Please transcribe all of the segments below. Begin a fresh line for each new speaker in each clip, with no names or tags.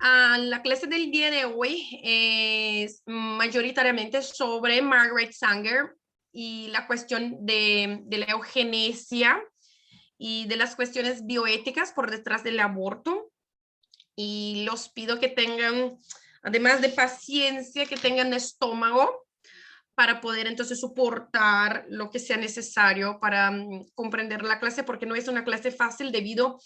La clase del día de hoy es mayoritariamente sobre Margaret Sanger y la cuestión de la eugenesia y de las cuestiones bioéticas por detrás del aborto. Y los pido que tengan, además de paciencia, que tengan estómago para poder entonces soportar lo que sea necesario para comprender la clase, porque no es una clase fácil debido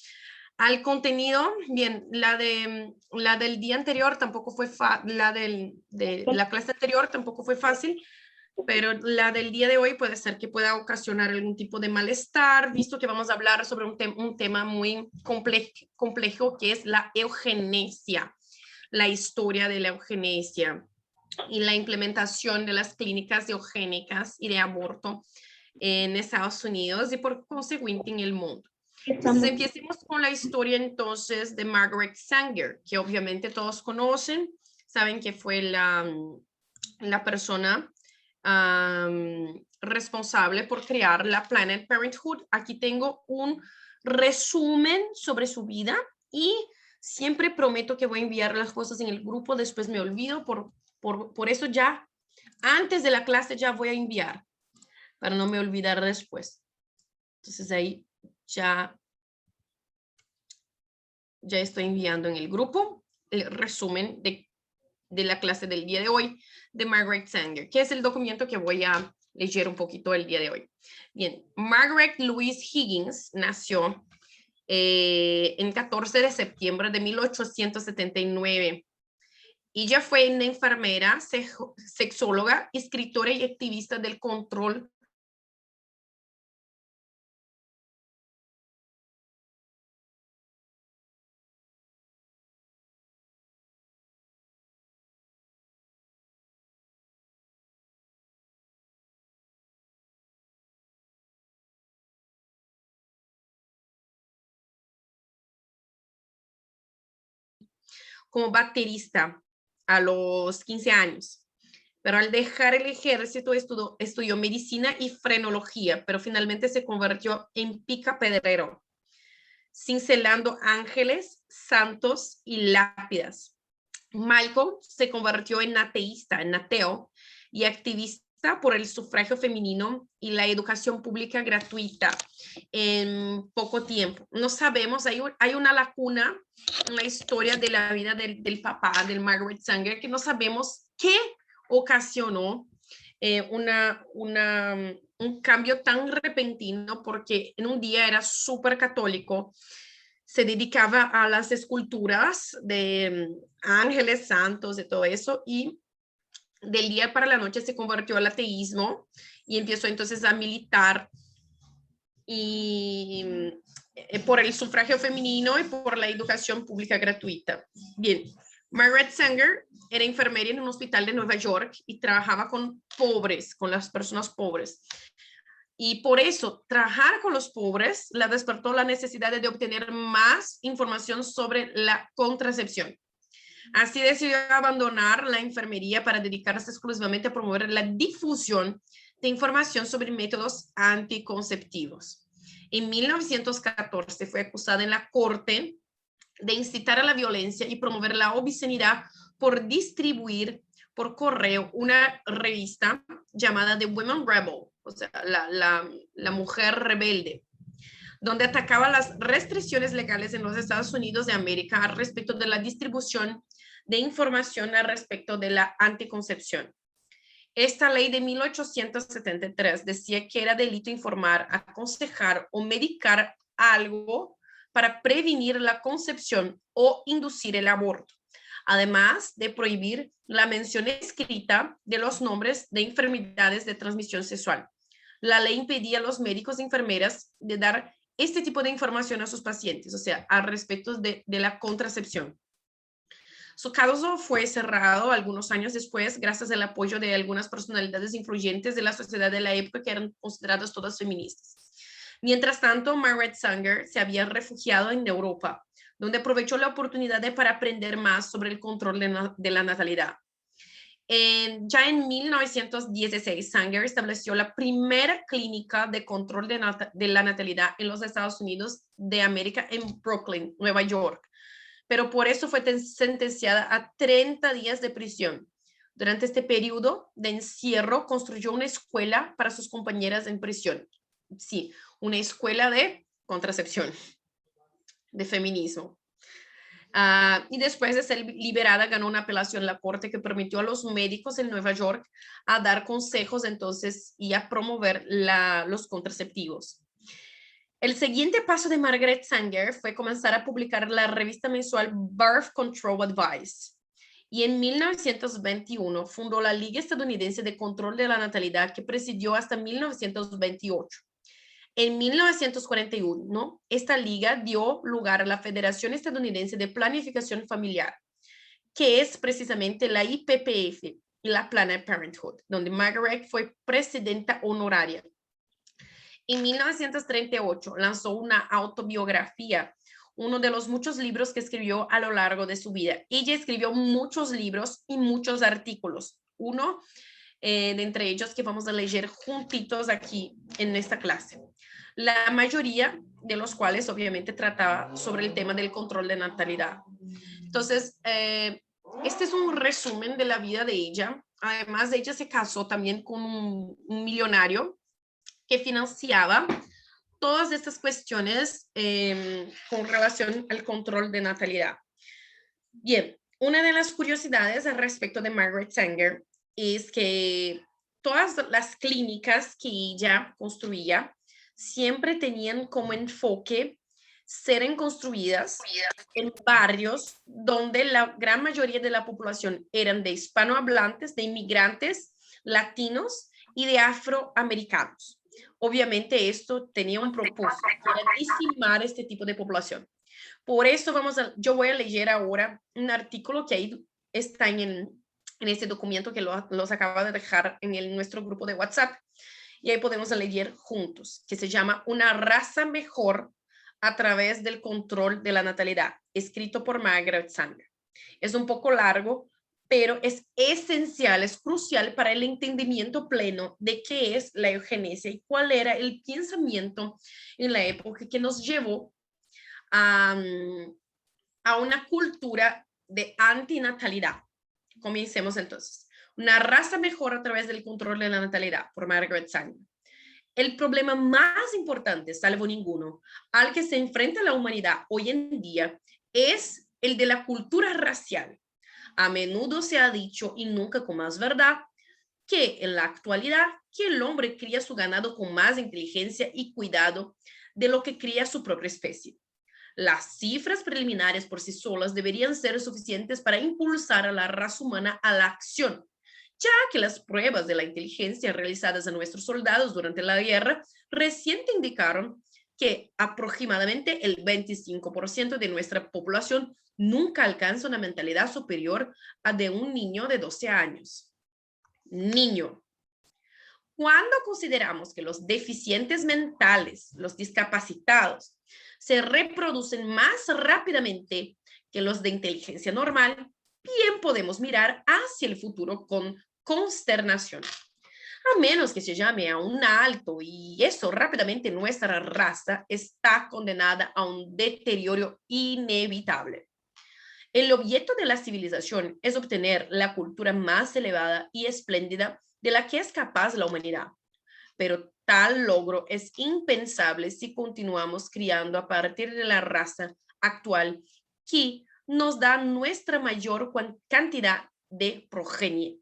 al contenido. Bien, la del día anterior tampoco fue de la clase anterior tampoco fue fácil, pero la del día de hoy puede ser que pueda ocasionar algún tipo de malestar, visto que vamos a hablar sobre un tema muy complejo que es la eugenesia, la historia de la eugenesia y la implementación de las clínicas eugénicas y de aborto en Estados Unidos y por consiguiente en el mundo. Entonces, empecemos con la historia entonces de Margaret Sanger, que obviamente todos conocen, saben que fue la persona responsable por crear la Planned Parenthood. Aquí tengo un resumen sobre su vida y siempre prometo que voy a enviar las cosas en el grupo, después me olvido, por eso ya antes de la clase ya voy a enviar, para no me olvidar después. Entonces ahí ya estoy enviando en el grupo el resumen de la clase del día de hoy de Margaret Sanger, que es el documento que voy a leer un poquito el día de hoy. Bien, Margaret Louise Higgins nació en 14 de septiembre de 1879. Ella fue una enfermera, sexóloga, escritora y activista del control como baterista a los 15 años. Pero al dejar el ejército estudió medicina y frenología, pero finalmente se convirtió en picapedrero, cincelando ángeles, santos y lápidas. Malcolm se convirtió en ateísta, en ateo, y activista por el sufragio femenino y la educación pública gratuita en poco tiempo. No sabemos, hay una lacuna en la historia de la vida del papá, del Margaret Sanger, que no sabemos qué ocasionó un cambio tan repentino, porque en un día era súper católico, se dedicaba a las esculturas de ángeles santos, de todo eso, y del día para la noche se convirtió al ateísmo y empezó entonces a militar y por el sufragio femenino y por la educación pública gratuita. Bien, Margaret Sanger era enfermera en un hospital de Nueva York y trabajaba con pobres, con las personas pobres. Y por eso, trabajar con los pobres la despertó la necesidad de obtener más información sobre la contracepción. Así decidió abandonar la enfermería para dedicarse exclusivamente a promover la difusión de información sobre métodos anticonceptivos. En 1914 fue acusada en la corte de incitar a la violencia y promover la obscenidad por distribuir por correo una revista llamada The Women Rebel, o sea, la mujer rebelde, donde atacaba las restricciones legales en los Estados Unidos de América al respecto de la distribución de información al respecto de la anticoncepción. Esta ley de 1873 decía que era delito informar, aconsejar o medicar algo para prevenir la concepción o inducir el aborto, además de prohibir la mención escrita de los nombres de enfermedades de transmisión sexual. La ley impedía a los médicos y enfermeras de dar este tipo de información a sus pacientes, o sea, al respecto de la contracepción. Su caso fue cerrado algunos años después gracias al apoyo de algunas personalidades influyentes de la sociedad de la época que eran consideradas todas feministas. Mientras tanto, Margaret Sanger se había refugiado en Europa, donde aprovechó la oportunidad para aprender más sobre el control de la natalidad. Ya en 1916, Sanger estableció la primera clínica de control de la natalidad en los Estados Unidos de América en Brooklyn, Nueva York, pero por eso fue sentenciada a 30 días de prisión. Durante este periodo de encierro, construyó una escuela para sus compañeras en prisión. Sí, una escuela de contracepción, de feminismo. Y después de ser liberada, ganó una apelación en la corte que permitió a los médicos en Nueva York a dar consejos entonces y a promover los contraceptivos. El siguiente paso de Margaret Sanger fue comenzar a publicar la revista mensual Birth Control Advice. Y en 1921 fundó la Liga Estadounidense de Control de la Natalidad, que presidió hasta 1928. En 1941, esta liga dio lugar a la Federación Estadounidense de Planificación Familiar, que es precisamente la IPPF y la Planned Parenthood, donde Margaret fue presidenta honoraria. En 1938 lanzó una autobiografía, uno de los muchos libros que escribió a lo largo de su vida. Ella escribió muchos libros y muchos artículos. Uno de entre ellos que vamos a leer juntitos aquí en esta clase. La mayoría de los cuales obviamente trataba sobre el tema del control de natalidad. Entonces, este es un resumen de la vida de ella. Además, ella se casó también con un millonario que financiaba todas estas cuestiones con relación al control de natalidad. Bien, una de las curiosidades al respecto de Margaret Sanger es que todas las clínicas que ella construía siempre tenían como enfoque ser construidas en barrios donde la gran mayoría de la población eran de hispanohablantes, de inmigrantes, latinos y de afroamericanos. Obviamente esto tenía un propósito, era dicimar este tipo de población. Por eso yo voy a leer ahora un artículo que ahí está en este documento que los acaba de dejar en nuestro grupo de WhatsApp. Y ahí podemos leer juntos, que se llama Una raza mejor a través del control de la natalidad, escrito por Margaret Sanger. Es un poco largo, pero es esencial, es crucial para el entendimiento pleno de qué es la eugenesia y cuál era el pensamiento en la época que nos llevó a una cultura de antinatalidad. Comencemos entonces. Una raza mejor a través del control de la natalidad, por Margaret Sanger. El problema más importante, salvo ninguno, al que se enfrenta la humanidad hoy en día es el de la cultura racial. A menudo se ha dicho, y nunca con más verdad, que en la actualidad que el hombre cría su ganado con más inteligencia y cuidado de lo que cría su propia especie. Las cifras preliminares por sí solas deberían ser suficientes para impulsar a la raza humana a la acción, ya que las pruebas de la inteligencia realizadas a nuestros soldados durante la guerra reciente indicaron que aproximadamente el 25% de nuestra población nunca alcanza una mentalidad superior a de un niño de 12 años. Niño. Cuando consideramos que los deficientes mentales, los discapacitados, se reproducen más rápidamente que los de inteligencia normal, bien podemos mirar hacia el futuro con consternación. A menos que se llame a un alto y eso rápidamente nuestra raza está condenada a un deterioro inevitable. El objeto de la civilización es obtener la cultura más elevada y espléndida de la que es capaz la humanidad. Pero tal logro es impensable si continuamos criando a partir de la raza actual que nos da nuestra mayor cantidad de progenie.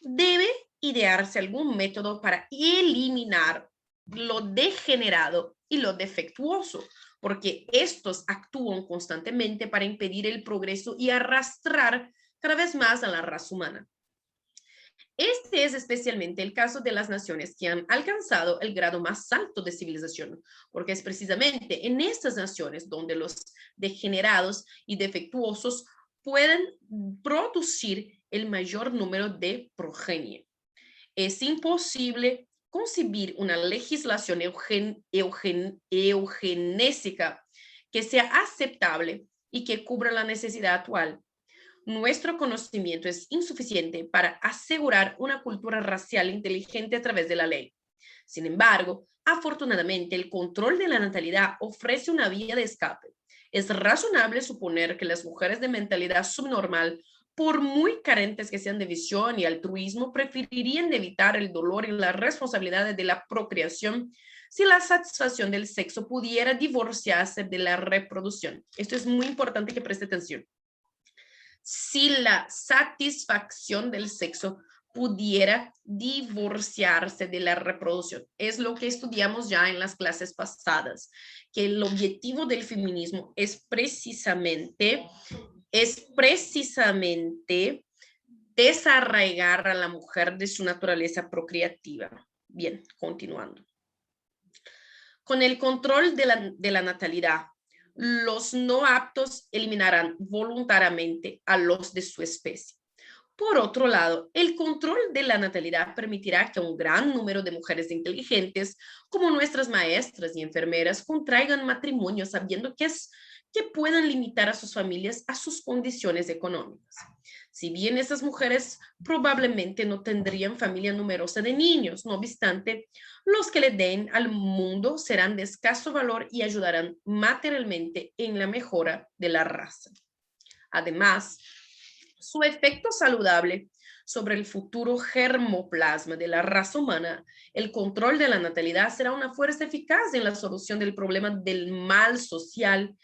Debe idearse algún método para eliminar lo degenerado y lo defectuoso, porque estos actúan constantemente para impedir el progreso y arrastrar cada vez más a la raza humana. Este es especialmente el caso de las naciones que han alcanzado el grado más alto de civilización, porque es precisamente en estas naciones donde los degenerados y defectuosos pueden producir el mayor número de progenie. Es imposible concebir una legislación eugenésica que sea aceptable y que cubra la necesidad actual. Nuestro conocimiento es insuficiente para asegurar una cultura racial inteligente a través de la ley. Sin embargo, afortunadamente, el control de la natalidad ofrece una vía de escape. Es razonable suponer que las mujeres de mentalidad subnormal, por muy carentes que sean de visión y altruismo, preferirían evitar el dolor y las responsabilidades de la procreación si la satisfacción del sexo pudiera divorciarse de la reproducción. Esto es muy importante que preste atención. Si la satisfacción del sexo pudiera divorciarse de la reproducción. Es lo que estudiamos ya en las clases pasadas, que el objetivo del feminismo es precisamente desarraigar a la mujer de su naturaleza procreativa. Bien, continuando. Con el control de la natalidad, los no aptos eliminarán voluntariamente a los de su especie. Por otro lado, el control de la natalidad permitirá que un gran número de mujeres inteligentes, como nuestras maestras y enfermeras, contraigan matrimonio sabiendo que puedan limitar a sus familias a sus condiciones económicas. Si bien esas mujeres probablemente no tendrían familia numerosa de niños, no obstante, los que le den al mundo serán de escaso valor y ayudarán materialmente en la mejora de la raza. Además, su efecto saludable sobre el futuro germoplasma de la raza humana, el control de la natalidad será una fuerza eficaz en la solución del problema del mal social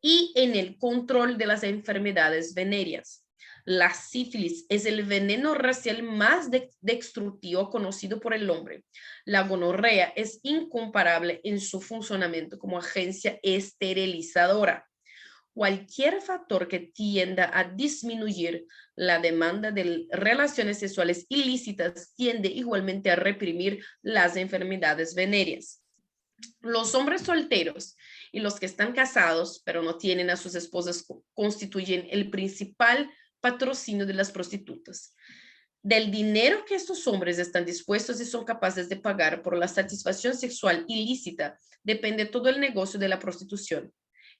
y en el control de las enfermedades venéreas. La sífilis es el veneno racial más destructivo conocido por el hombre. La gonorrea es incomparable en su funcionamiento como agencia esterilizadora. Cualquier factor que tienda a disminuir la demanda de relaciones sexuales ilícitas tiende igualmente a reprimir las enfermedades venéreas. Los hombres solteros y los que están casados pero no tienen a sus esposas constituyen el principal patrocinio de las prostitutas. Del dinero que estos hombres están dispuestos y son capaces de pagar por la satisfacción sexual ilícita depende todo el negocio de la prostitución.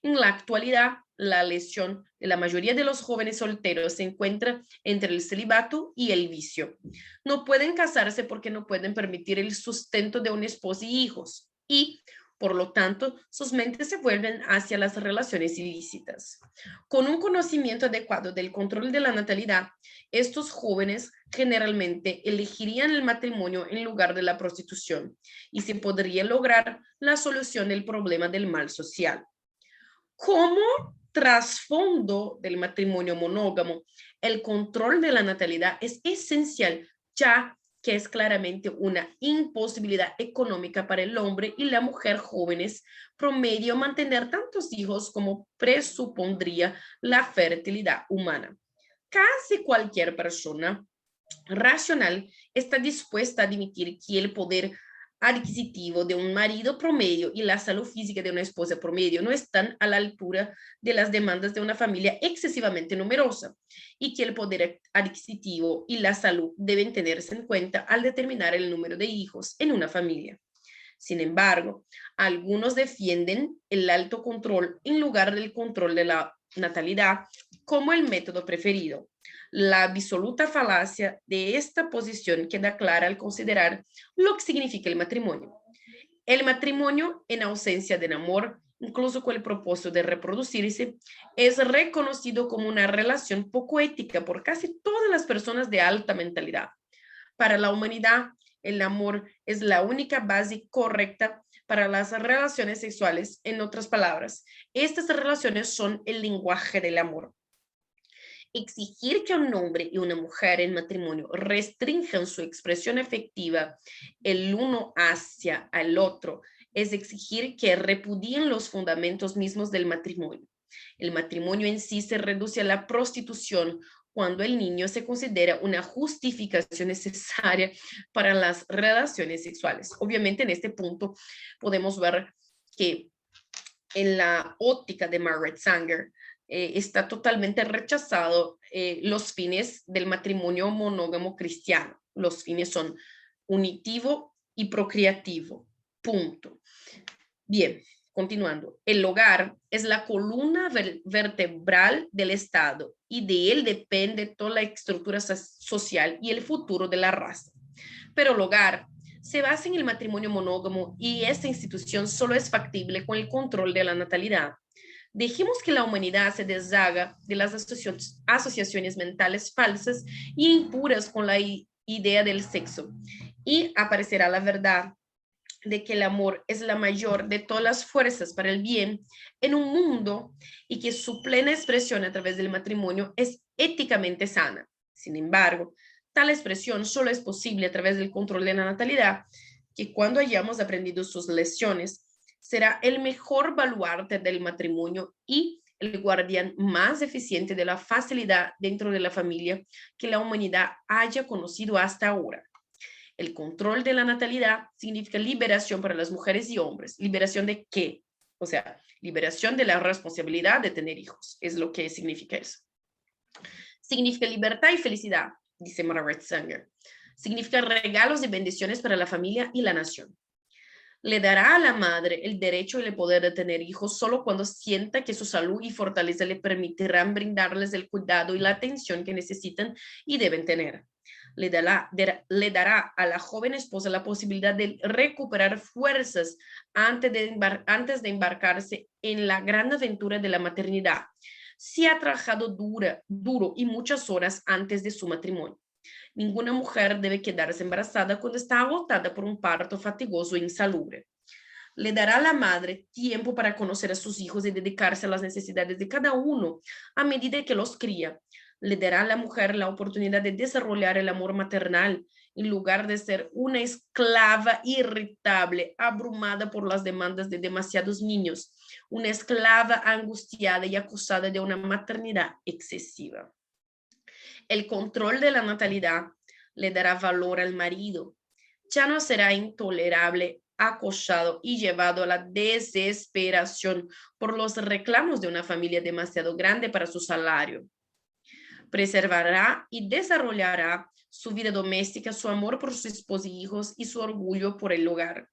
En la actualidad, la lesión de la mayoría de los jóvenes solteros se encuentra entre el celibato y el vicio. No pueden casarse porque no pueden permitir el sustento de una esposa y hijos, y por lo tanto, sus mentes se vuelven hacia las relaciones ilícitas. Con un conocimiento adecuado del control de la natalidad, estos jóvenes generalmente elegirían el matrimonio en lugar de la prostitución y se podría lograr la solución del problema del mal social. Como trasfondo del matrimonio monógamo, el control de la natalidad es esencial, ya que es claramente una imposibilidad económica para el hombre y la mujer jóvenes promedio mantener tantos hijos como presupondría la fertilidad humana. Casi cualquier persona racional está dispuesta a admitir que el poder adquisitivo de un marido promedio y la salud física de una esposa promedio no están a la altura de las demandas de una familia excesivamente numerosa y que el poder adquisitivo y la salud deben tenerse en cuenta al determinar el número de hijos en una familia. Sin embargo, algunos defienden el alto control en lugar del control de la natalidad como el método preferido. La absoluta falacia de esta posición queda clara al considerar lo que significa el matrimonio. El matrimonio, en ausencia del amor, incluso con el propósito de reproducirse, es reconocido como una relación poco ética por casi todas las personas de alta mentalidad. Para la humanidad, el amor es la única base correcta para las relaciones sexuales. En otras palabras, estas relaciones son el lenguaje del amor. Exigir que un hombre y una mujer en matrimonio restrinjan su expresión afectiva el uno hacia el otro es exigir que repudien los fundamentos mismos del matrimonio. El matrimonio en sí se reduce a la prostitución cuando el niño se considera una justificación necesaria para las relaciones sexuales. Obviamente en este punto podemos ver que en la óptica de Margaret Sanger, está totalmente rechazado los fines del matrimonio monógamo cristiano. Los fines son unitivo y procreativo. Punto. Bien, continuando. El hogar es la columna vertebral del Estado y de él depende toda la estructura social y el futuro de la raza. Pero el hogar se basa en el matrimonio monógamo y esta institución solo es factible con el control de la natalidad. Dejemos que la humanidad se deshaga de las asociaciones mentales falsas y impuras con la idea del sexo y aparecerá la verdad de que el amor es la mayor de todas las fuerzas para el bien en un mundo y que su plena expresión a través del matrimonio es éticamente sana. Sin embargo, tal expresión solo es posible a través del control de la natalidad, que cuando hayamos aprendido sus lecciones, será el mejor baluarte del matrimonio y el guardián más eficiente de la facilidad dentro de la familia que la humanidad haya conocido hasta ahora. El control de la natalidad significa liberación para las mujeres y hombres. ¿Liberación de qué? O sea, liberación de la responsabilidad de tener hijos. Es lo que significa eso. Significa libertad y felicidad, dice Margaret Sanger. Significa regalos y bendiciones para la familia y la nación. Le dará a la madre el derecho y el poder de tener hijos solo cuando sienta que su salud y fortaleza le permitirán brindarles el cuidado y la atención que necesitan y deben tener. Le dará a la joven esposa la posibilidad de recuperar fuerzas antes de embarcarse en la gran aventura de la maternidad, si ha trabajado duro y muchas horas antes de su matrimonio. Ninguna mujer debe quedarse embarazada cuando está agotada por un parto fatigoso e insalubre. Le dará a la madre tiempo para conocer a sus hijos y dedicarse a las necesidades de cada uno a medida que los cría. Le dará a la mujer la oportunidad de desarrollar el amor maternal en lugar de ser una esclava irritable, abrumada por las demandas de demasiados niños, una esclava angustiada y acusada de una maternidad excesiva. El control de la natalidad le dará valor al marido. Ya no será intolerable, acosado y llevado a la desesperación por los reclamos de una familia demasiado grande para su salario. Preservará y desarrollará su vida doméstica, su amor por su esposa y hijos y su orgullo por el hogar.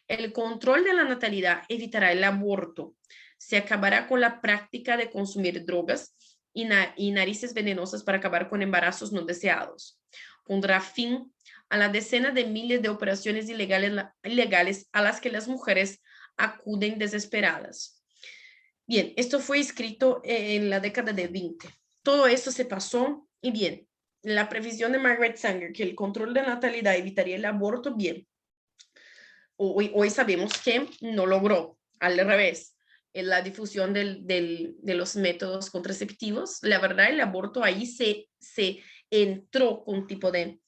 El control de la natalidad evitará el aborto. Se acabará con la práctica de consumir drogas y narices venenosas para acabar con embarazos no deseados. Pondrá fin a la decena de miles de operaciones ilegales a las que las mujeres acuden desesperadas. Bien, esto fue escrito en la década de 20. Todo esto se pasó y bien, la previsión de Margaret Sanger que el control de natalidad evitaría el aborto, bien. Hoy sabemos que no logró, al revés, en la difusión de los métodos contraceptivos. La verdad, el aborto ahí se entró con un tipo de,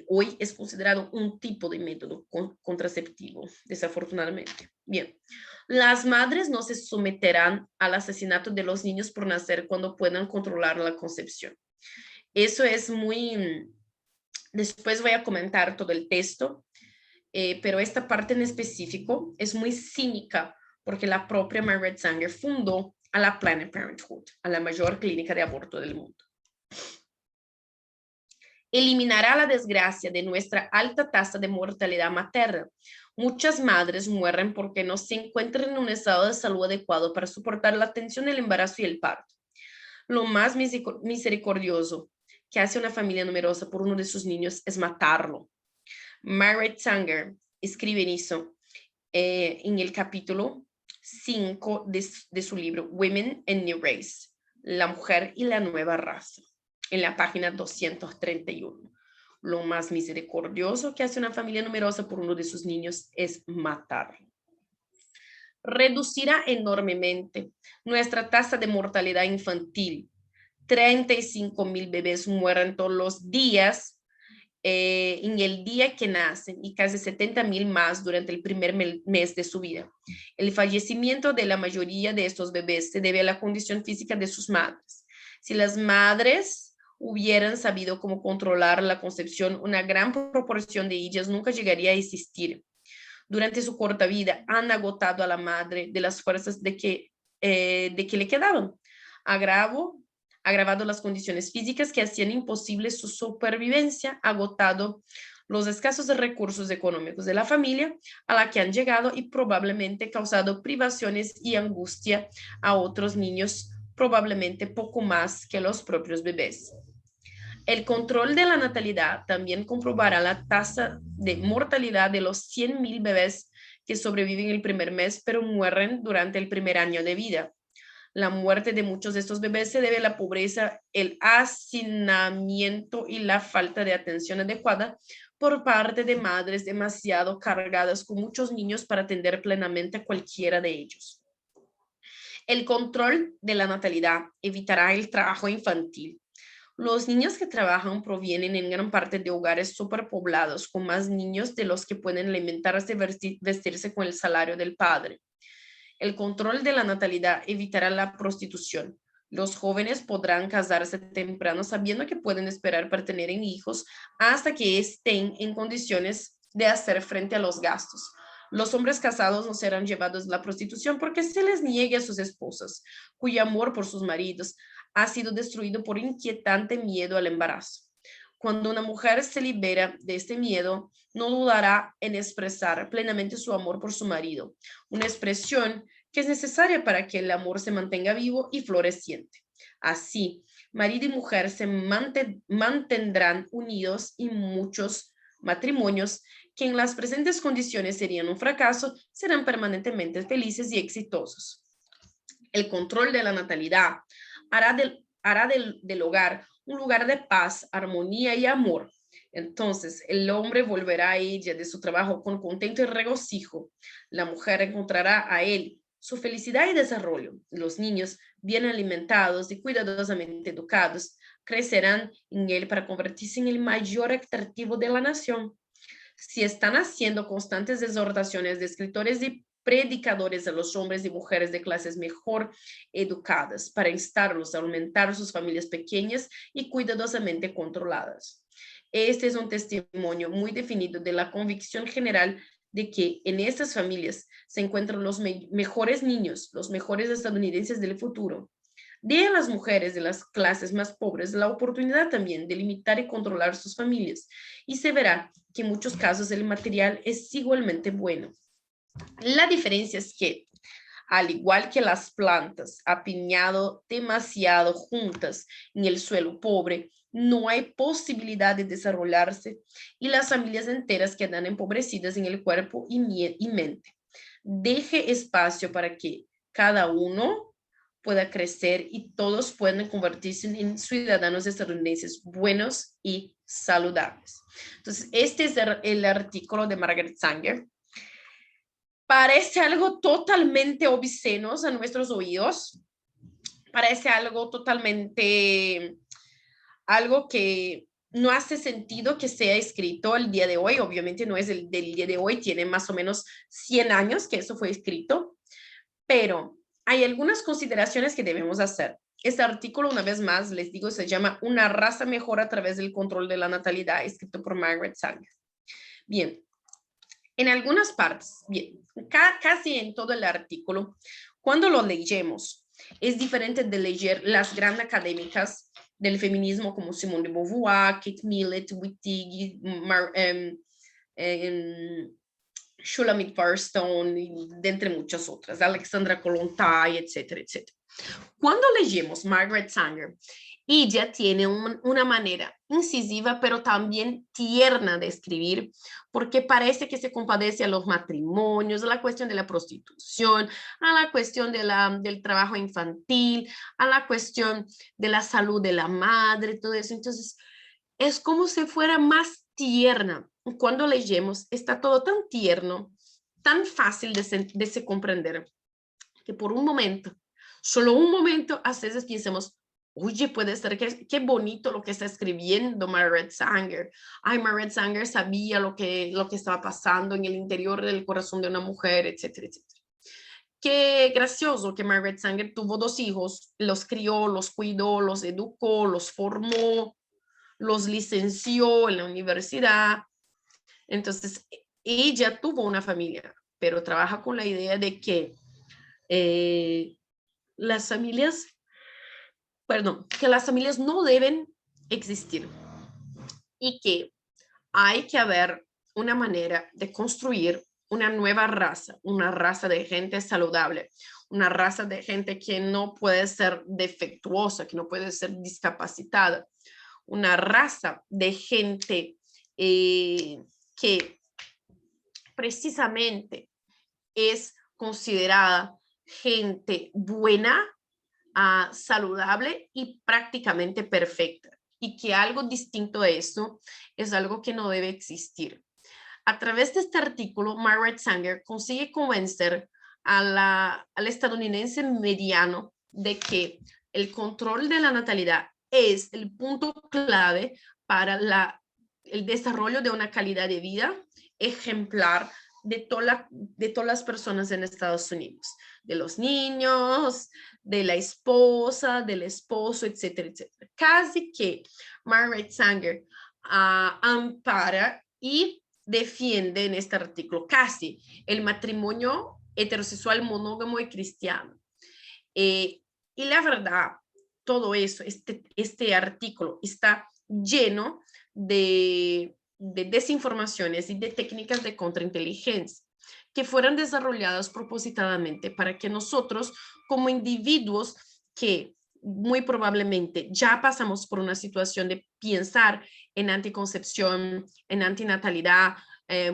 hoy es considerado un tipo de método contraceptivo, desafortunadamente. Bien, las madres no se someterán al asesinato de los niños por nacer cuando puedan controlar la concepción. Eso es muy, después voy a comentar todo el texto, pero esta parte en específico es muy cínica porque la propia Margaret Sanger fundó a la Planned Parenthood, a la mayor clínica de aborto del mundo. Eliminará la desgracia de nuestra alta tasa de mortalidad materna. Muchas madres mueren porque no se encuentran en un estado de salud adecuado para soportar la tensión del embarazo y el parto. Lo más misericordioso que hace una familia numerosa por uno de sus niños es matarlo. Margaret Sanger escribe eso en el capítulo 5 de su libro Women and New Race, la mujer y la nueva raza, en la página 231. Lo más misericordioso que hace una familia numerosa por uno de sus niños es matarlo. Reducirá enormemente nuestra tasa de mortalidad infantil. 35,000 bebés mueren todos los días en el día que nacen y casi 70,000 más durante el primer mes de su vida. El fallecimiento de la mayoría de estos bebés se debe a la condición física de sus madres. Si las madres hubieran sabido cómo controlar la concepción, una gran proporción de ellas nunca llegaría a existir. Durante su corta vida han agotado a la madre de las fuerzas de que le quedaban. Agravado las condiciones físicas que hacían imposible su supervivencia, agotado los escasos recursos económicos de la familia a la que han llegado y probablemente causado privaciones y angustia a otros niños, probablemente poco más que los propios bebés. El control de la natalidad también comprobará la tasa de mortalidad de los 100,000 bebés que sobreviven el primer mes pero mueren durante el primer año de vida. La muerte de muchos de estos bebés se debe a la pobreza, el hacinamiento y la falta de atención adecuada por parte de madres demasiado cargadas con muchos niños para atender plenamente a cualquiera de ellos. El control de la natalidad evitará el trabajo infantil. Los niños que trabajan provienen en gran parte de hogares superpoblados con más niños de los que pueden alimentarse y vestirse con el salario del padre. El control de la natalidad evitará la prostitución. Los jóvenes podrán casarse temprano sabiendo que pueden esperar para tener hijos hasta que estén en condiciones de hacer frente a los gastos. Los hombres casados no serán llevados a la prostitución porque se les niegue a sus esposas, cuyo amor por sus maridos ha sido destruido por inquietante miedo al embarazo. Cuando una mujer se libera de este miedo, no dudará en expresar plenamente su amor por su marido, una expresión que es necesaria para que el amor se mantenga vivo y floreciente. Así, marido y mujer se mantendrán unidos y muchos matrimonios que en las presentes condiciones serían un fracaso, serán permanentemente felices y exitosos. El control de la natalidad hará del hogar un lugar de paz, armonía y amor. Entonces, el hombre volverá a ella de su trabajo con contento y regocijo. La mujer encontrará a él su felicidad y desarrollo. Los niños, bien alimentados y cuidadosamente educados, crecerán en él para convertirse en el mayor atractivo de la nación. Si están haciendo constantes exhortaciones de escritores y predicadores a los hombres y mujeres de clases mejor educadas para instarlos a aumentar sus familias pequeñas y cuidadosamente controladas. Este es un testimonio muy definido de la convicción general de que en estas familias se encuentran los mejores niños, los mejores estadounidenses del futuro. De las mujeres de las clases más pobres la oportunidad también de limitar y controlar sus familias, y se verá que en muchos casos el material es igualmente bueno. La diferencia es que, al igual que las plantas apiñado demasiado juntas en el suelo pobre, no hay posibilidad de desarrollarse y las familias enteras quedan empobrecidas en el cuerpo y mente. Deje espacio para que cada uno pueda crecer y todos puedan convertirse en ciudadanos estadounidenses buenos y saludables. Entonces, este es el artículo de Margaret Sanger. Parece algo totalmente obsceno a nuestros oídos, parece algo totalmente, algo que no hace sentido que sea escrito el día de hoy, obviamente no es el del día de hoy, tiene más o menos 100 años que eso fue escrito, pero hay algunas consideraciones que debemos hacer. Este artículo, una vez más, les digo, se llama Una raza mejor a través del control de la natalidad, escrito por Margaret Sanger. Bien, en algunas partes, bien, casi en todo el artículo, cuando lo leemos, es diferente de leer las grandes académicas del feminismo como Simone de Beauvoir, Kate Millett, Wittig, Shulamit Firestone, de entre muchas otras, Alexandra Kollontai, etcétera, etcétera. Cuando leemos Margaret Sanger, ella tiene una manera incisiva, pero también tierna de escribir, porque parece que se compadece a los matrimonios, a la cuestión de la prostitución, a la cuestión del trabajo infantil, a la cuestión de la salud de la madre, todo eso. Entonces, es como si fuera más tierna. Cuando leemos, está todo tan tierno, tan fácil de se comprender, que por un momento, solo un momento, a veces pensamos, oye, puede ser que qué bonito lo que está escribiendo Margaret Sanger. Ay, Margaret Sanger sabía lo que estaba pasando en el interior del corazón de una mujer, etcétera, etcétera. Qué gracioso que Margaret Sanger tuvo 2 hijos, los crió, los cuidó, los educó, los formó, los licenció en la universidad. Entonces, ella tuvo una familia, pero trabaja con la idea de que las familias, perdón, que las familias no deben existir y que hay que haber una manera de construir una nueva raza, una raza de gente saludable, una raza de gente que no puede ser defectuosa, que no puede ser discapacitada, una raza de gente que precisamente es considerada gente buena, saludable y prácticamente perfecta. Y que algo distinto a eso es algo que no debe existir. A través de este artículo, Margaret Sanger consigue convencer al estadounidense mediano de que el control de la natalidad es el punto clave para el desarrollo de una calidad de vida ejemplar de todas las personas en Estados Unidos, de los niños, de la esposa, del esposo, etcétera, etcétera. Casi que Margaret Sanger ampara y defiende en este artículo casi el matrimonio heterosexual, monógamo y cristiano. Y la verdad, todo eso, este artículo está lleno de desinformaciones y de técnicas de contrainteligencia que fueron desarrolladas propositadamente para que nosotros, como individuos que muy probablemente ya pasamos por una situación de pensar en anticoncepción, en antinatalidad,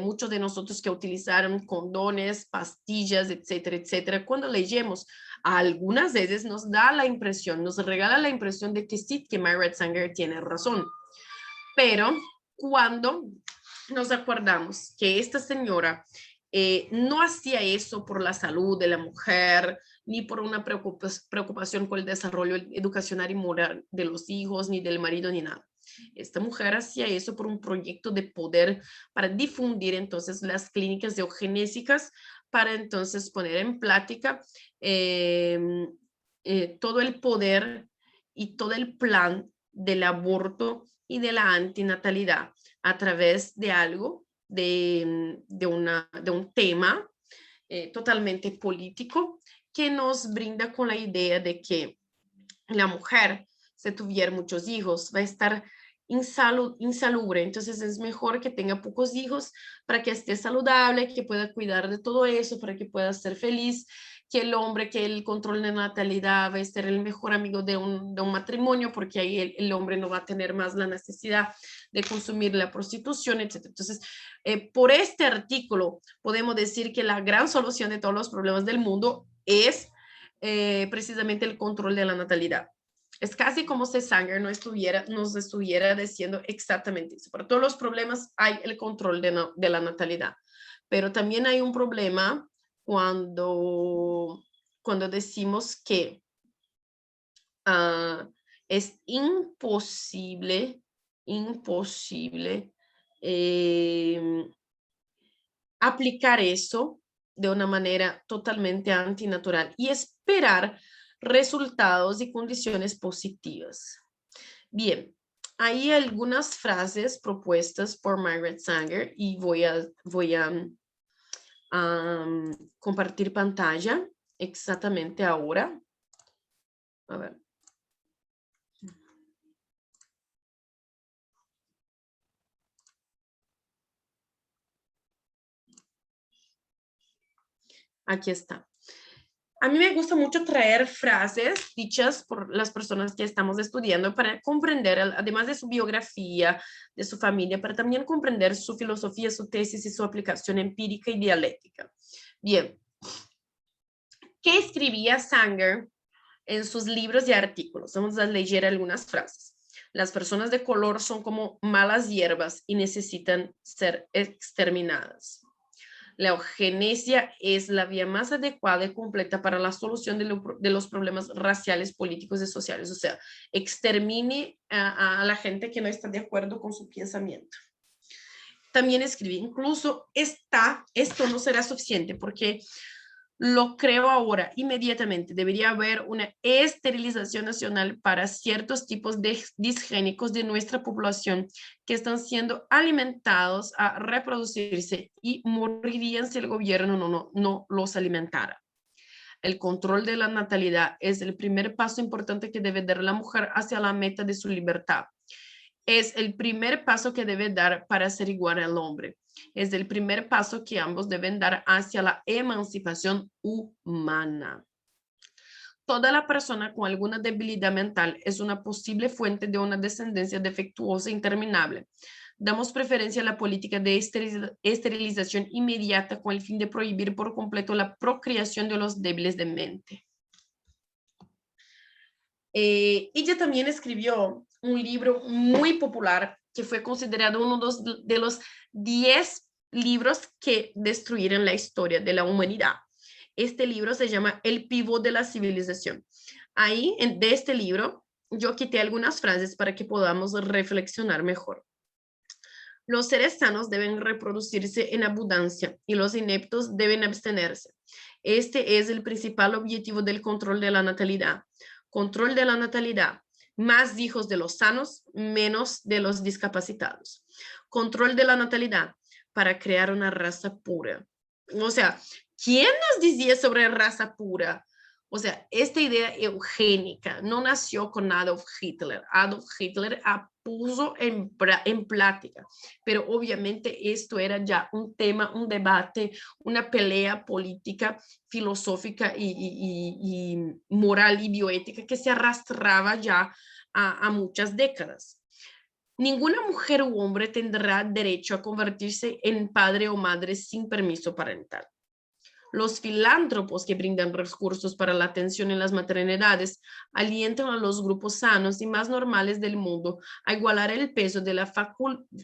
muchos de nosotros que utilizaron condones, pastillas, etcétera, etcétera, cuando leemos, algunas veces nos da la impresión, nos regala la impresión de que sí, que Margaret Sanger tiene razón. Pero cuando nos acordamos que esta señora no hacía eso por la salud de la mujer, ni por una preocupación por el desarrollo educacional y moral de los hijos, ni del marido, ni nada. Esta mujer hacía eso por un proyecto de poder para difundir entonces las clínicas eugenésicas, para entonces poner en práctica todo el poder y todo el plan del aborto y de la antinatalidad a través de algo, de un tema totalmente político que nos brinda con la idea de que la mujer, si tuviera muchos hijos, va a estar insalubre, entonces es mejor que tenga pocos hijos para que esté saludable, que pueda cuidar de todo eso, para que pueda ser feliz, que el hombre, que el control de natalidad va a ser el mejor amigo de un matrimonio, porque ahí el hombre no va a tener más la necesidad de consumir la prostitución, etc. Entonces, por este artículo podemos decir que la gran solución de todos los problemas del mundo es precisamente el control de la natalidad. Es casi como si Sanger nos estuviera diciendo exactamente eso. Para todos los problemas hay el control de la natalidad, pero también hay un problema cuando decimos que es imposible aplicar eso de una manera totalmente antinatural y esperar resultados y condiciones positivas. Bien, hay algunas frases propuestas por Margaret Sanger y voy a compartir pantalla exactamente ahora. A ver. Aquí está. A mí me gusta mucho traer frases dichas por las personas que estamos estudiando para comprender, además de su biografía, de su familia, para también comprender su filosofía, su tesis y su aplicación empírica y dialéctica. Bien, ¿qué escribía Sanger en sus libros y artículos? Vamos a leer algunas frases. Las personas de color son como malas hierbas y necesitan ser exterminadas. La eugenesia es la vía más adecuada y completa para la solución de los problemas raciales, políticos y sociales. O sea, extermine a la gente que no está de acuerdo con su pensamiento. También escribí, incluso esto no será suficiente porque lo creo ahora inmediatamente. Debería haber una esterilización nacional para ciertos tipos de disgénicos de nuestra población que están siendo alimentados a reproducirse y morirían si el gobierno no los alimentara. El control de la natalidad es el primer paso importante que debe dar la mujer hacia la meta de su libertad. Es el primer paso que debe dar para ser igual al hombre. Es el primer paso que ambos deben dar hacia la emancipación humana. Toda la persona con alguna debilidad mental es una posible fuente de una descendencia defectuosa e interminable. Damos preferencia a la política de esterilización inmediata con el fin de prohibir por completo la procreación de los débiles de mente. Ella también escribió un libro muy popular que fue considerado uno de los 10 libros que destruyeron la historia de la humanidad. Este libro se llama El pivot de la civilización. Ahí, de este libro, yo quité algunas frases para que podamos reflexionar mejor. Los seres sanos deben reproducirse en abundancia y los ineptos deben abstenerse. Este es el principal objetivo del control de la natalidad. Control de la natalidad. Más hijos de los sanos, menos de los discapacitados. Control de la natalidad para crear una raza pura. O sea, ¿quién nos decía sobre raza pura? O sea, esta idea eugénica no nació con Adolf Hitler. Adolf Hitler puso en plática, pero obviamente esto era ya un tema, un debate, una pelea política, filosófica y moral y bioética que se arrastraba ya a muchas décadas. Ninguna mujer u hombre tendrá derecho a convertirse en padre o madre sin permiso parental. Los filántropos que brindan recursos para la atención en las maternidades alientan a los grupos sanos y más normales del mundo a igualar el peso de la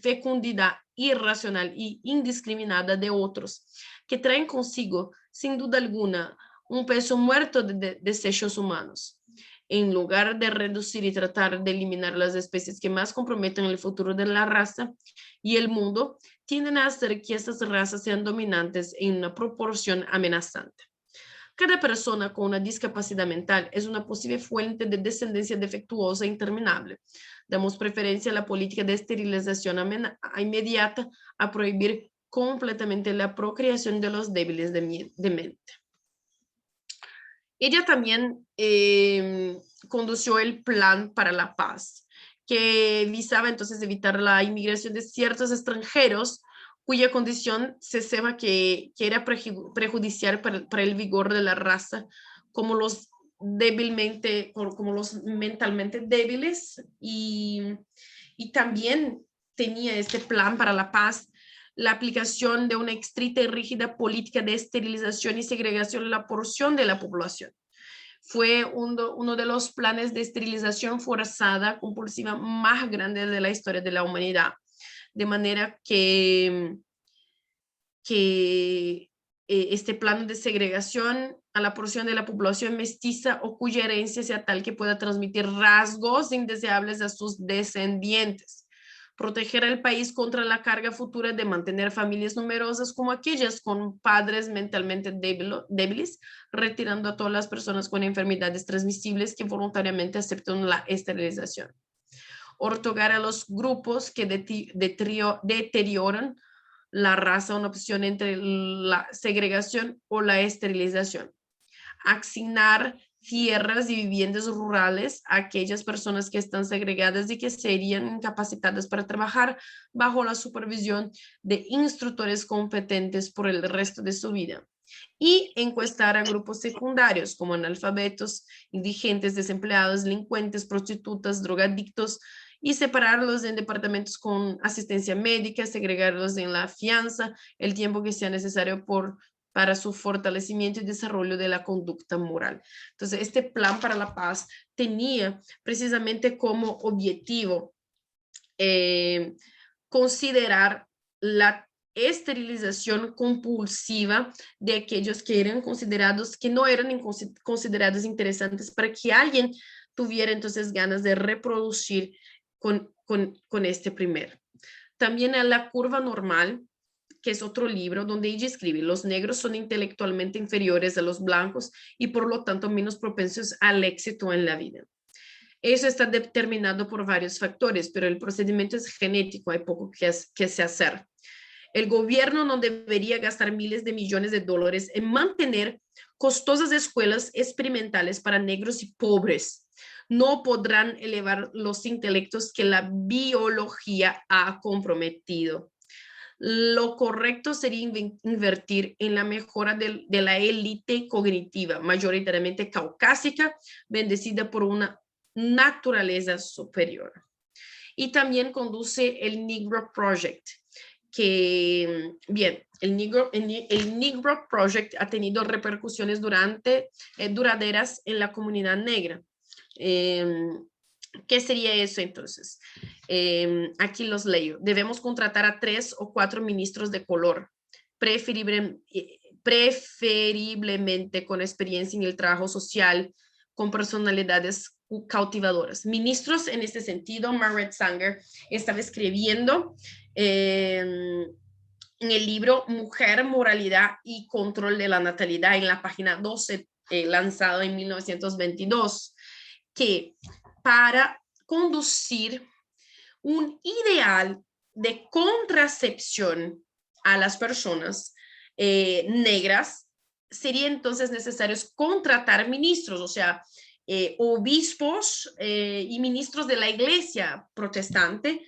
fecundidad irracional y indiscriminada de otros, que traen consigo, sin duda alguna, un peso muerto de desechos humanos. En lugar de reducir y tratar de eliminar las especies que más comprometen el futuro de la raza y el mundo, tienden a hacer que estas razas sean dominantes en una proporción amenazante. Cada persona con una discapacidad mental es una posible fuente de descendencia defectuosa e interminable. Damos preferencia a la política de esterilización inmediata a prohibir completamente la procreación de los débiles de mente. Ella también condució el Plan para la Paz, que visaba entonces evitar la inmigración de ciertos extranjeros cuya condición se sepa que era prejudicial para el vigor de la raza, como los mentalmente débiles, y también tenía este plan para la paz la aplicación de una estricta y rígida política de esterilización y segregación en la porción de la población. Fue uno de los planes de esterilización forzada compulsiva más grandes de la historia de la humanidad. De manera que este plan de segregación a la porción de la población mestiza o cuya herencia sea tal que pueda transmitir rasgos indeseables a sus descendientes. Proteger al país contra la carga futura de mantener familias numerosas como aquellas con padres mentalmente débiles, retirando a todas las personas con enfermedades transmisibles que voluntariamente aceptan la esterilización. Otorgar a los grupos que deterioran la raza una opción entre la segregación o la esterilización. Asignar tierras y viviendas rurales a aquellas personas que están segregadas y que serían incapacitadas para trabajar bajo la supervisión de instructores competentes por el resto de su vida. Y encuestar a grupos secundarios como analfabetos, indigentes, desempleados, delincuentes, prostitutas, drogadictos, y separarlos en departamentos con asistencia médica, segregarlos en la fianza, el tiempo que sea necesario para su fortalecimiento y desarrollo de la conducta moral. Entonces, este plan para la paz tenía precisamente como objetivo considerar la esterilización compulsiva de aquellos que eran considerados, que no eran considerados interesantes para que alguien tuviera entonces ganas de reproducir con este primero. También en la curva normal, que es otro libro donde ella escribe, los negros son intelectualmente inferiores a los blancos y por lo tanto menos propensos al éxito en la vida. Eso está determinado por varios factores, pero el procedimiento es genético, hay poco que se hacer. El gobierno no debería gastar miles de millones de dólares en mantener costosas escuelas experimentales para negros y pobres. No podrán elevar los intelectos que la biología ha comprometido. Lo correcto sería invertir en la mejora de la élite cognitiva, mayoritariamente caucásica, bendecida por una naturaleza superior. Y también conduce el Negro Project, que, bien, el Negro Project ha tenido repercusiones duraderas en la comunidad negra. ¿Qué sería eso entonces? Aquí los leo. Debemos contratar a 3 o 4 ministros de color, preferiblemente con experiencia en el trabajo social, con personalidades cautivadoras. Ministros en este sentido, Margaret Sanger estaba escribiendo en el libro Mujer, Moralidad y Control de la Natalidad, en la página 12, lanzado en 1922, que para conducir un ideal de contracepción a las personas negras, sería entonces necesario contratar ministros, o sea, obispos y ministros de la iglesia protestante,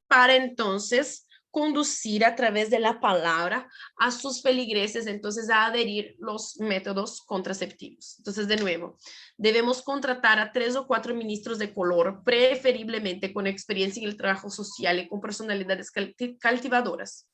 para entonces conducir a través de la palabra a sus feligreses entonces a adherir los métodos contraceptivos. Entonces, de nuevo, debemos contratar a 3 o 4 ministros de color, preferiblemente con experiencia en el trabajo social y con personalidades cautivadoras.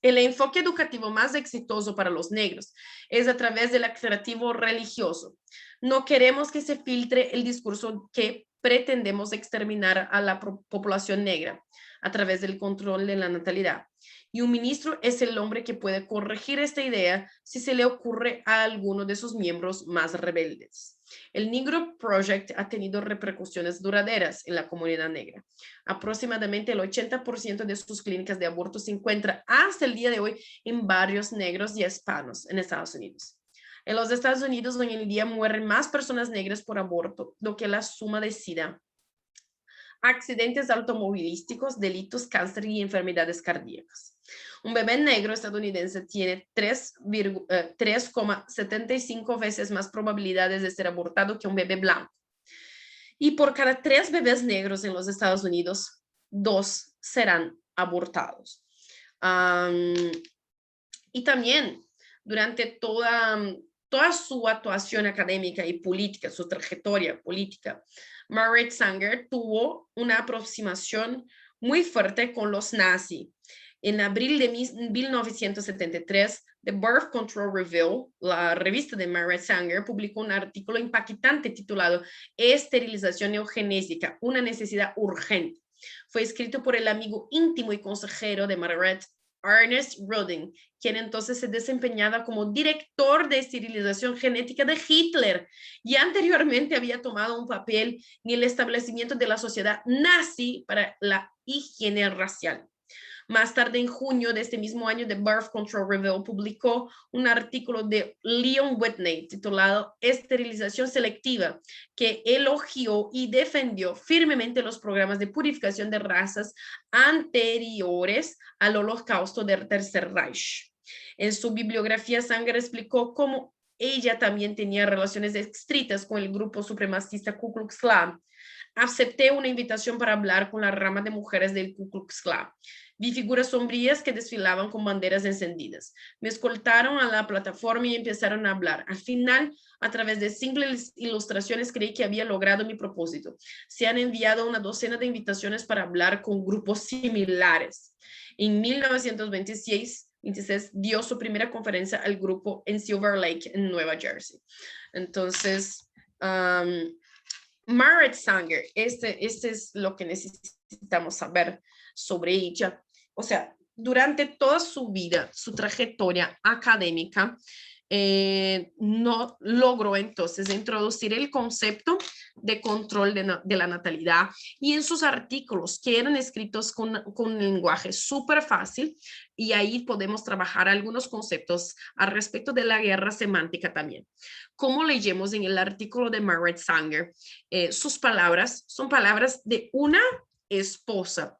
El enfoque educativo más exitoso para los negros es a través del aclarativo religioso. No queremos que se filtre el discurso que pretendemos exterminar a la población negra a través del control de la natalidad. Y un ministro es el hombre que puede corregir esta idea si se le ocurre a alguno de sus miembros más rebeldes. El Negro Project ha tenido repercusiones duraderas en la comunidad negra. Aproximadamente el 80% de sus clínicas de aborto se encuentra hasta el día de hoy en barrios negros y hispanos en Estados Unidos. En los Estados Unidos hoy en día mueren más personas negras por aborto do que la suma de SIDA, accidentes automovilísticos, delitos, cáncer y enfermedades cardíacas. Un bebé negro estadounidense tiene 3,75 veces más probabilidades de ser abortado que un bebé blanco. Y por cada 3 bebés negros en los Estados Unidos, 2 serán abortados. Y también durante toda su actuación académica y política, su trayectoria política, Margaret Sanger tuvo una aproximación muy fuerte con los nazis. En abril de 1973, The Birth Control Review, la revista de Margaret Sanger, publicó un artículo impactante titulado Esterilización eugenésica, una necesidad urgente. Fue escrito por el amigo íntimo y consejero de Margaret, Ernest Rudin, quien entonces se desempeñaba como director de esterilización genética de Hitler y anteriormente había tomado un papel en el establecimiento de la sociedad nazi para la higiene racial. Más tarde, en junio de este mismo año, The Birth Control Review publicó un artículo de Leon Whitney titulado Esterilización selectiva, que elogió y defendió firmemente los programas de purificación de razas anteriores al Holocausto del Tercer Reich. En su bibliografía, Sanger explicó cómo ella también tenía relaciones estrictas con el grupo supremacista Ku Klux Klan. Acepté una invitación para hablar con la rama de mujeres del Ku Klux Klan. Vi figuras sombrías que desfilaban con banderas encendidas. Me escoltaron a la plataforma y empezaron a hablar. Al final, a través de simples ilustraciones, creí que había logrado mi propósito. Se han enviado una docena de invitaciones para hablar con grupos similares. En 1926, dio su primera conferencia al grupo en Silver Lake, en Nueva Jersey. Entonces, Margaret Sanger, este es lo que necesitamos saber sobre ella. O sea, durante toda su vida, su trayectoria académica, no logró entonces introducir el concepto de control de la natalidad, y en sus artículos que eran escritos con un lenguaje súper fácil, y ahí podemos trabajar algunos conceptos al respecto de la guerra semántica también. Como leemos en el artículo de Margaret Sanger, sus palabras son palabras de una esposa.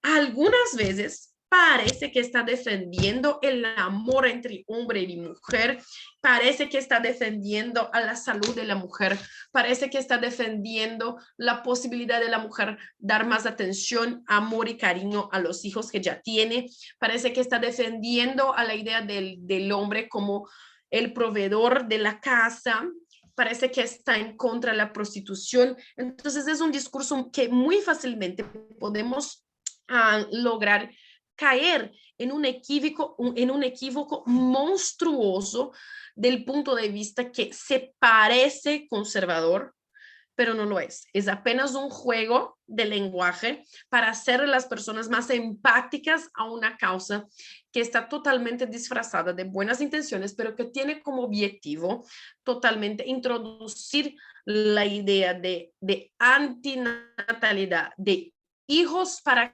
Algunas veces parece que está defendiendo el amor entre hombre y mujer, parece que está defendiendo a la salud de la mujer, parece que está defendiendo la posibilidad de la mujer dar más atención, amor y cariño a los hijos que ya tiene, parece que está defendiendo a la idea del hombre como el proveedor de la casa, parece que está en contra de la prostitución. Entonces es un discurso que muy fácilmente podemos lograr caer en un equívoco monstruoso del punto de vista que se parece conservador, pero no lo es. Es apenas un juego de lenguaje para hacer a las personas más empáticas a una causa que está totalmente disfrazada de buenas intenciones, pero que tiene como objetivo totalmente introducir la idea de antinatalidad, de hijos para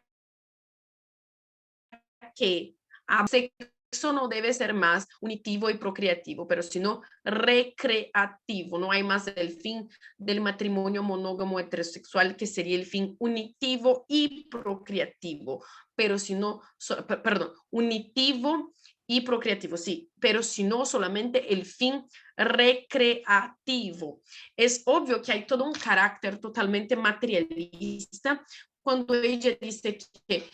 que sexo no debe ser más unitivo y procreativo, pero sino recreativo. No hay más el fin del matrimonio monógamo heterosexual, que sería el fin unitivo y procreativo, pero si no, perdón, unitivo y procreativo, sí, pero si no solamente el fin recreativo. Es obvio que hay todo un carácter totalmente materialista cuando ella dice que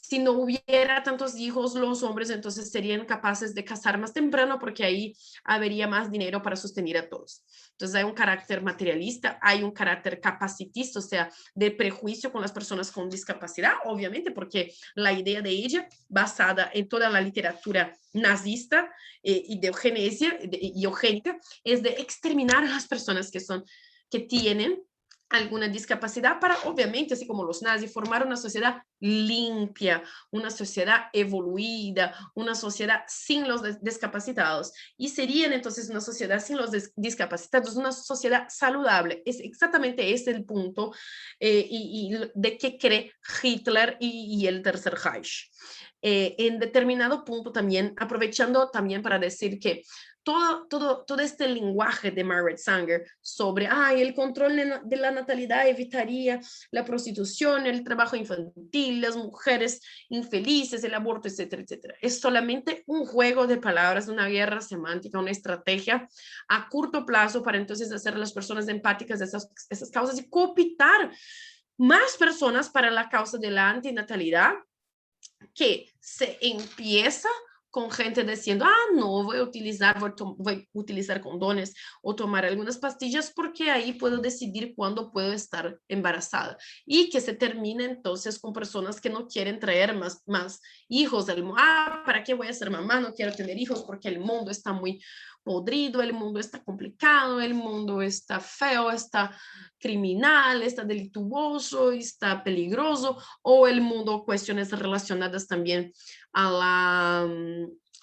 si no hubiera tantos hijos los hombres, entonces serían capaces de casar más temprano porque ahí habría más dinero para sostener a todos. Entonces hay un carácter materialista, hay un carácter capacitista, o sea, de prejuicio con las personas con discapacidad, obviamente, porque la idea de ella, basada en toda la literatura nazista y de eugenesia, y eugénica, es de exterminar a las personas que tienen alguna discapacidad para, obviamente, así como los nazis, formar una sociedad limpia, una sociedad evoluida, una sociedad sin los discapacitados. Y serían entonces una sociedad sin los discapacitados, una sociedad saludable. Es exactamente ese el punto y de que cree Hitler y el Tercer Reich. En determinado punto también, aprovechando también para decir que todo este lenguaje de Margaret Sanger sobre el control de la natalidad evitaría la prostitución, el trabajo infantil, las mujeres infelices, el aborto, etcétera, etcétera. Es solamente un juego de palabras, una guerra semántica, una estrategia a corto plazo para entonces hacer a las personas empáticas de esas causas y cooptar más personas para la causa de la antinatalidad, que se empieza con gente diciendo, no, voy a utilizar condones o tomar algunas pastillas porque ahí puedo decidir cuándo puedo estar embarazada. Y que se termina entonces con personas que no quieren traer más hijos del mundo. ¿Para qué voy a ser mamá? No quiero tener hijos porque el mundo está muy podrido, el mundo está complicado, el mundo está feo, está criminal, está delictuoso, está peligroso, o el mundo, cuestiones relacionadas también a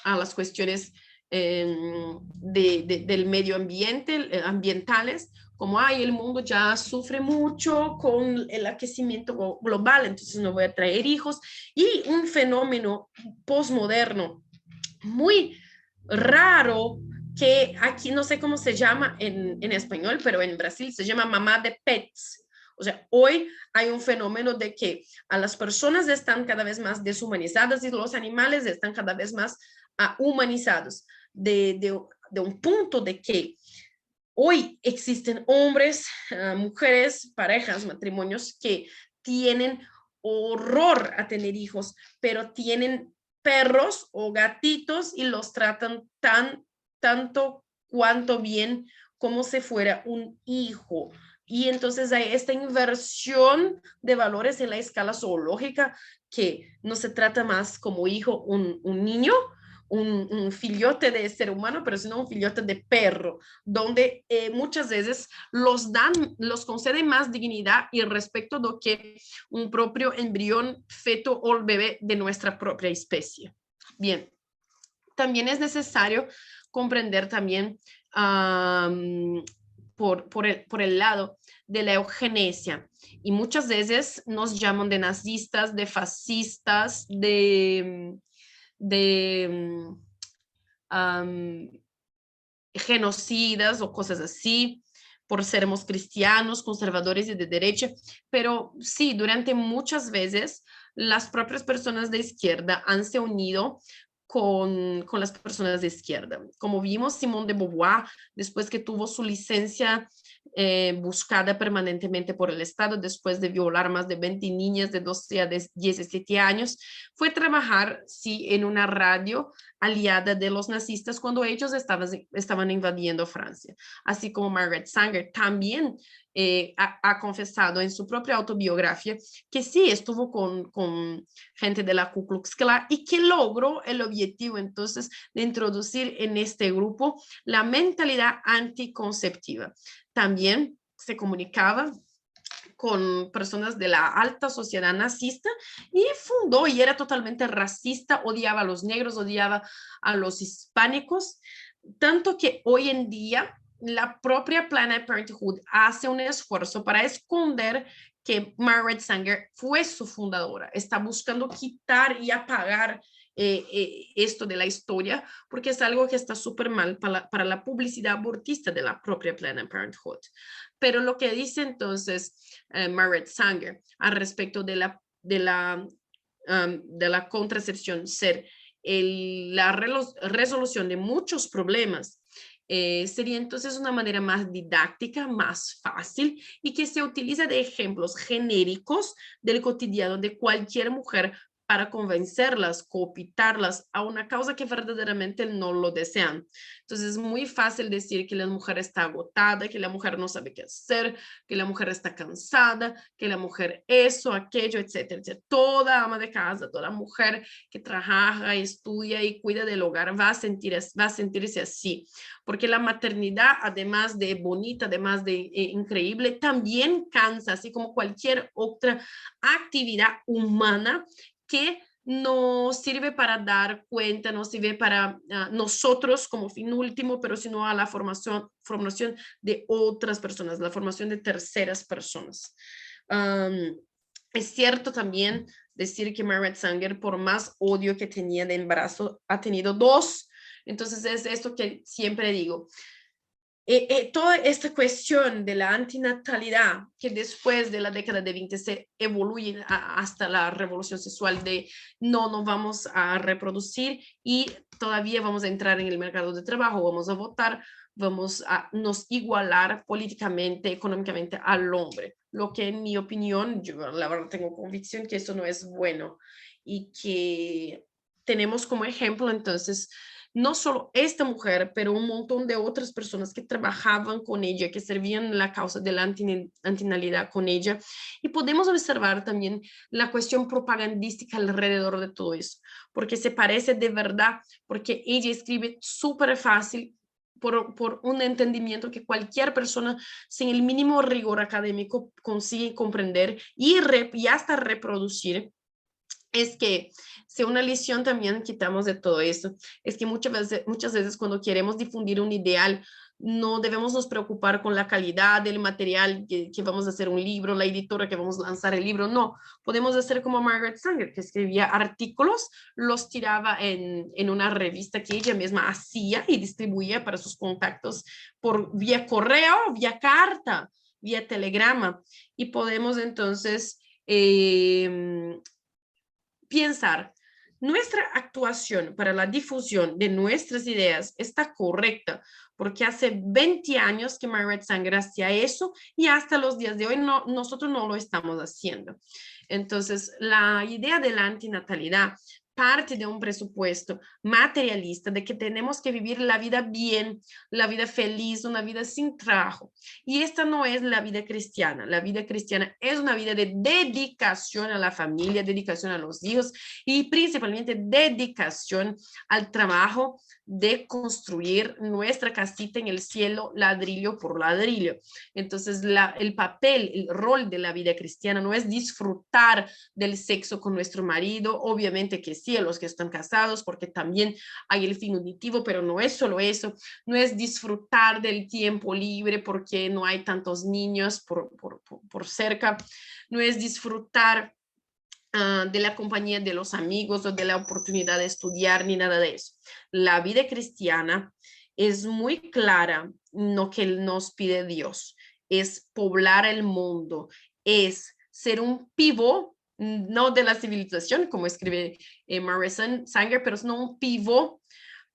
las cuestiones del medio ambiente, ambientales, como el mundo ya sufre mucho con el aquecimiento global, entonces no voy a traer hijos, y un fenómeno postmoderno muy raro que aquí no sé cómo se llama en español, pero en Brasil se llama mamá de pets. O sea, hoy hay un fenómeno de que a las personas están cada vez más deshumanizadas y los animales están cada vez más humanizados. De un punto de que hoy existen hombres, mujeres, parejas, matrimonios que tienen horror a tener hijos, pero tienen perros o gatitos y los tratan tanto cuanto bien como si fuera un hijo. Y entonces hay esta inversión de valores en la escala zoológica, que no se trata más como hijo un niño, un filhote de ser humano, pero sino un filhote de perro, donde muchas veces los conceden más dignidad y respeto do que un propio embrión, feto o bebé de nuestra propia especie. Bien, también es necesario comprender también por el lado de la eugenesia. Y muchas veces nos llaman de nazistas, de fascistas, de genocidas o cosas así, por sermos cristianos, conservadores y de derecha, pero sí, durante muchas veces las propias personas de izquierda han se unido con las personas de izquierda. Como vimos, Simone de Beauvoir, después que tuvo su licencia buscada permanentemente por el Estado, después de violar más de 20 niñas de 12 a 17 años, fue trabajar, sí, en una radio aliada de los nazistas cuando ellos estaban invadiendo Francia. Así como Margaret Sanger también ha confesado en su propia autobiografía que sí estuvo con gente de la Ku Klux Klan y que logró el objetivo entonces de introducir en este grupo la mentalidad anticonceptiva. También se comunicaba con personas de la alta sociedad nazista y fundó y era totalmente racista, odiaba a los negros, odiaba a los hispánicos, tanto que hoy en día la propia Planned Parenthood hace un esfuerzo para esconder que Margaret Sanger fue su fundadora. Está buscando quitar y apagar esto de la historia porque es algo que está súper mal para la publicidad abortista de la propia Planned Parenthood. Pero lo que dice entonces Margaret Sanger al respecto de la contracepción ser la resolución de muchos problemas, sería entonces una manera más didáctica, más fácil y que se utiliza de ejemplos genéricos del cotidiano de cualquier mujer para convencerlas, cooptarlas a una causa que verdaderamente no lo desean. Entonces es muy fácil decir que la mujer está agotada, que la mujer no sabe qué hacer, que la mujer está cansada, que la mujer eso, aquello, etcétera, etcétera. Toda ama de casa, toda mujer que trabaja, estudia y cuida del hogar va a sentirse así, porque la maternidad, además de bonita, además de increíble, también cansa, así como cualquier otra actividad humana que no sirve para dar cuenta, no sirve para nosotros como fin último, pero sino a la formación de otras personas, la formación de terceras personas. Es cierto también decir que Margaret Sanger, por más odio que tenía de embarazo, ha tenido dos. Entonces es esto que siempre digo. Toda esta cuestión de la antinatalidad que después de la década de 20 se evoluye hasta la revolución sexual de no vamos a reproducir y todavía vamos a entrar en el mercado de trabajo, vamos a votar, vamos a nos igualar políticamente, económicamente al hombre. Lo que en mi opinión, yo la verdad tengo convicción que eso no es bueno y que tenemos como ejemplo entonces no solo esta mujer, pero un montón de otras personas que trabajaban con ella, que servían la causa de la antinalidad con ella. Y podemos observar también la cuestión propagandística alrededor de todo eso, porque se parece de verdad, porque ella escribe súper fácil, por un entendimiento que cualquier persona sin el mínimo rigor académico consigue comprender y hasta reproducir. Es que si una lección también quitamos de todo esto, es que muchas veces cuando queremos difundir un ideal, no debemos nos preocupar con la calidad del material que vamos a hacer un libro, la editora que vamos a lanzar el libro, no. Podemos hacer como Margaret Sanger, que escribía artículos, los tiraba en una revista que ella misma hacía y distribuía para sus contactos por vía correo, vía carta, vía telegrama. Y podemos entonces pensar, nuestra actuación para la difusión de nuestras ideas está correcta, porque hace 20 años que Margaret Sanger hacía eso y hasta los días de hoy nosotros no lo estamos haciendo. Entonces, la idea de la antinatalidad parte de un presupuesto materialista de que tenemos que vivir la vida bien, la vida feliz, una vida sin trabajo. Y esta no es la vida cristiana. La vida cristiana es una vida de dedicación a la familia, dedicación a los hijos y principalmente dedicación al trabajo de construir nuestra casita en el cielo ladrillo por ladrillo. Entonces, el papel, el rol de la vida cristiana no es disfrutar del sexo con nuestro marido, obviamente que sí, a los que están casados, porque también hay el fin unitivo, pero no es solo eso, no es disfrutar del tiempo libre porque no hay tantos niños por cerca, no es disfrutar de la compañía de los amigos o de la oportunidad de estudiar ni nada de eso. La vida cristiana es muy clara en lo que nos pide Dios, es poblar el mundo, es ser un pivot, no de la civilización, como escribe Margaret Sanger, pero no un pivot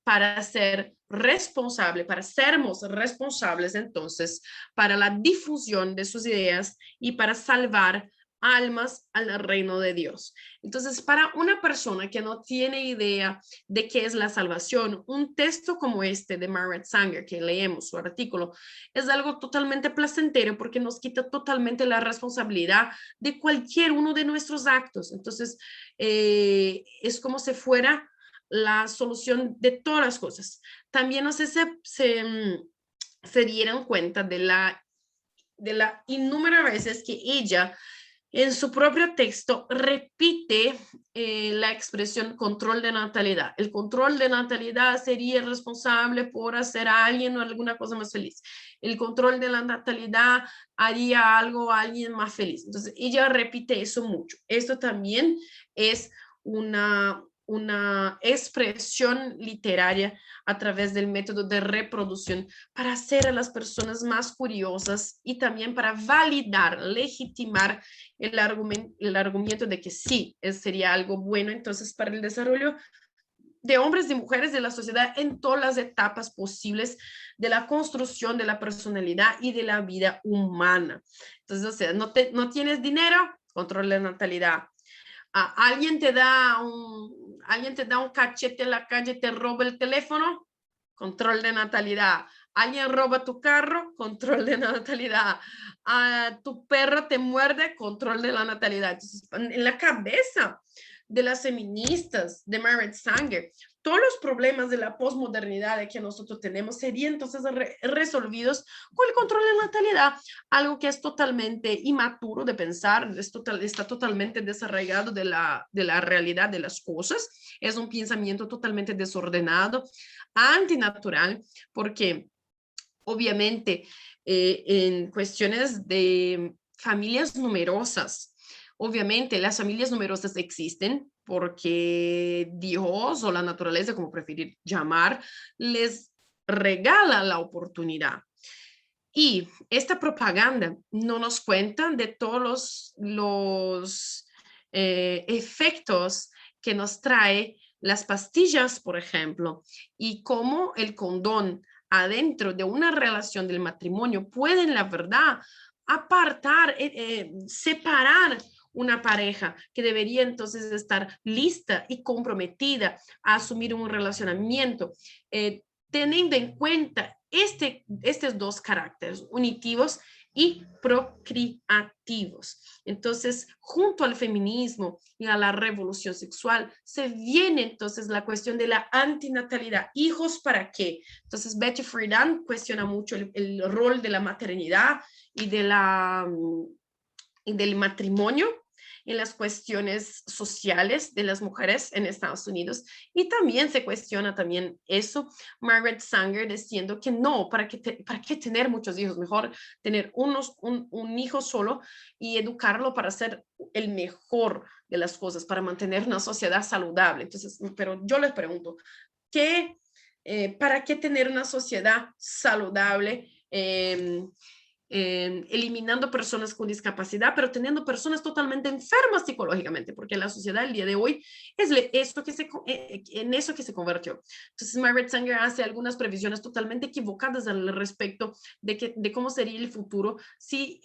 para ser responsable, para sermos responsables entonces para la difusión de sus ideas y para salvar almas al reino de Dios. Entonces, para una persona que no tiene idea de qué es la salvación, un texto como este de Margaret Sanger, que leemos su artículo, es algo totalmente placentero porque nos quita totalmente la responsabilidad de cualquier uno de nuestros actos. Entonces, es como si fuera la solución de todas las cosas. También no sé si se dieran cuenta de la de la innumerables veces que ella en su propio texto repite la expresión control de natalidad. El control de natalidad sería responsable por hacer a alguien o alguna cosa más feliz. El control de la natalidad haría algo a alguien más feliz. Entonces, ella repite eso mucho. Esto también es una expresión literaria a través del método de reproducción para hacer a las personas más curiosas y también para validar, legitimar el argumento de que sí, sería algo bueno entonces para el desarrollo de hombres y mujeres de la sociedad en todas las etapas posibles de la construcción de la personalidad y de la vida humana. Entonces, o sea, no tienes dinero, control de natalidad. Alguien te da un cachete en la calle, te roba el teléfono, control de natalidad. Alguien roba tu carro, control de natalidad. Tu perro te muerde, control de la natalidad. Entonces, en la cabeza de las feministas, de Margaret Sanger, todos los problemas de la posmodernidad que nosotros tenemos serían entonces resolvidos con el control de la natalidad, algo que es totalmente inmaturo de pensar, está totalmente desarraigado de la realidad de las cosas, es un pensamiento totalmente desordenado, antinatural, porque obviamente en cuestiones de familias numerosas, obviamente las familias numerosas existen porque Dios o la naturaleza, como preferir llamar, les regala la oportunidad. Y esta propaganda no nos cuenta de todos los efectos que nos trae las pastillas, por ejemplo, y cómo el condón adentro de una relación del matrimonio puede, en la verdad, apartar, separar una pareja que debería entonces estar lista y comprometida a asumir un relacionamiento, teniendo en cuenta estos dos caracteres, unitivos y procreativos. Entonces, junto al feminismo y a la revolución sexual, se viene entonces la cuestión de la antinatalidad. ¿Hijos para qué? Entonces, Betty Friedan cuestiona mucho el rol de la maternidad y del matrimonio en las cuestiones sociales de las mujeres en Estados Unidos, y también se cuestiona también eso, Margaret Sanger diciendo que no, ¿para qué tener muchos hijos? Mejor tener un hijo solo y educarlo para ser el mejor de las cosas, para mantener una sociedad saludable. Entonces, pero yo les pregunto, ¿para qué tener una sociedad saludable? Eliminando personas con discapacidad, pero teniendo personas totalmente enfermas psicológicamente, porque la sociedad el día de hoy es en eso que se convirtió. Entonces, Margaret Sanger hace algunas previsiones totalmente equivocadas al respecto de cómo sería el futuro si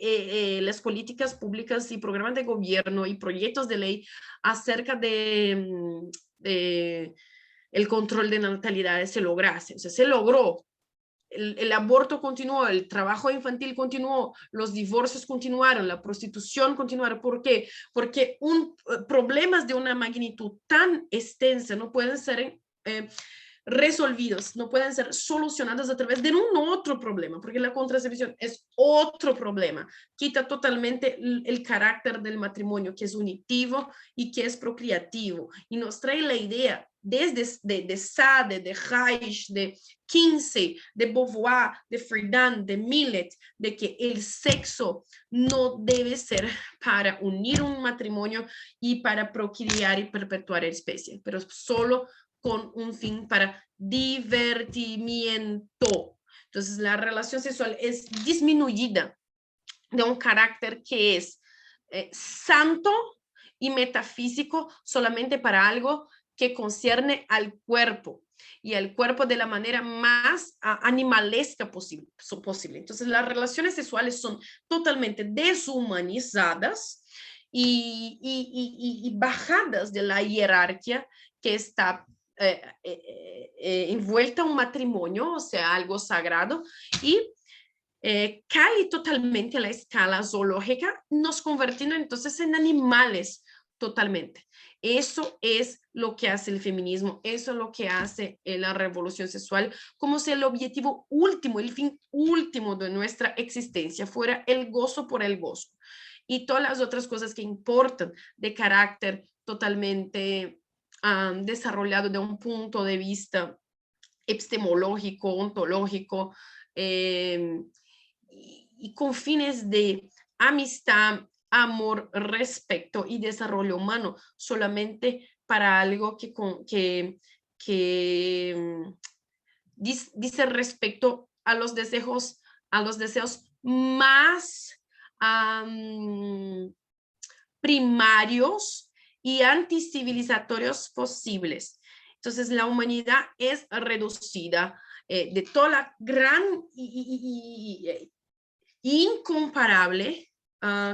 las políticas públicas y programas de gobierno y proyectos de ley acerca de el control de natalidades se lograse. O sea, se logró. El aborto continuó, el trabajo infantil continuó, los divorcios continuaron, la prostitución continuaron. ¿Por qué? Porque problemas de una magnitud tan extensa no pueden ser resolvidos, no pueden ser solucionados a través de un otro problema, porque la contracepción es otro problema, quita totalmente el carácter del matrimonio, que es unitivo y que es procreativo, y nos trae la idea desde de Sade, de Reich, de Kinsey, de Beauvoir, de Friedan, de Millet, de que el sexo no debe ser para unir un matrimonio y para procrear y perpetuar la especie, pero solo con un fin para divertimiento. Entonces, la relación sexual es disminuida de un carácter que es santo y metafísico solamente para algo que concierne al cuerpo y al cuerpo de la manera más animalesca posible. Entonces, las relaciones sexuales son totalmente deshumanizadas y bajadas de la jerarquía que está envuelta a un matrimonio, o sea, algo sagrado, y cae totalmente a la escala zoológica, nos convirtiendo entonces en animales totalmente. Eso es lo que hace el feminismo, eso es lo que hace la revolución sexual, como si el objetivo último, el fin último de nuestra existencia fuera el gozo por el gozo. Y todas las otras cosas que importan de carácter totalmente desarrollado de un punto de vista epistemológico, ontológico, y con fines de amistad, amor, respeto y desarrollo humano, solamente para algo que dice respecto a los deseos más primarios y anticivilizatorios posibles. Entonces, la humanidad es reducida de toda la gran y incomparable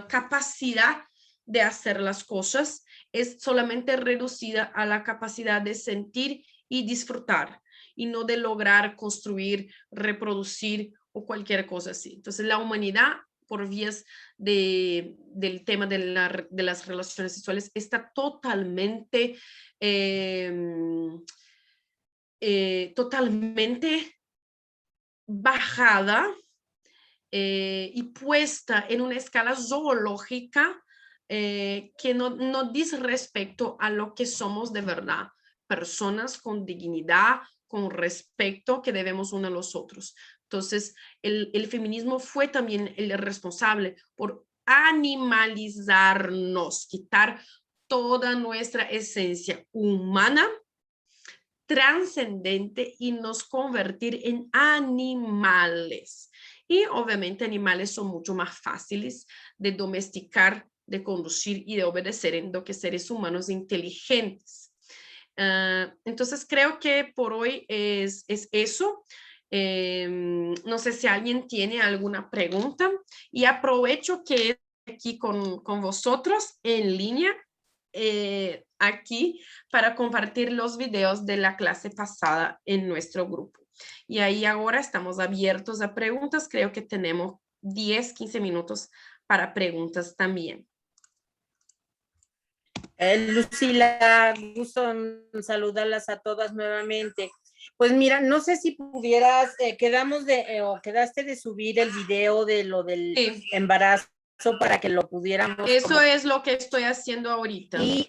capacidad de hacer las cosas, es solamente reducida a la capacidad de sentir y disfrutar, y no de lograr construir, reproducir o cualquier cosa así. Entonces, la humanidad, por vías del tema de las relaciones sexuales, está totalmente, totalmente bajada y puesta en una escala zoológica que no dice respecto a lo que somos de verdad, personas con dignidad, con respeto que debemos uno a los otros. Entonces, el feminismo fue también el responsable por animalizarnos, quitar toda nuestra esencia humana, trascendente, y nos convertir en animales. Y obviamente animales son mucho más fáciles de domesticar, de conducir y de obedecer en lo que seres humanos inteligentes. Entonces creo que por hoy es eso. No sé si alguien tiene alguna pregunta, y aprovecho que aquí con vosotros en línea aquí para compartir los videos de la clase pasada en nuestro grupo. Y ahí ahora estamos abiertos a preguntas. Creo que tenemos 10, 15 minutos para preguntas también.
Lucila, gusto en saludarlas a todas nuevamente. Pues mira, no sé si pudieras, quedaste de subir el video de lo del embarazo para que lo pudiéramos.
Eso es lo que estoy haciendo ahorita.
Y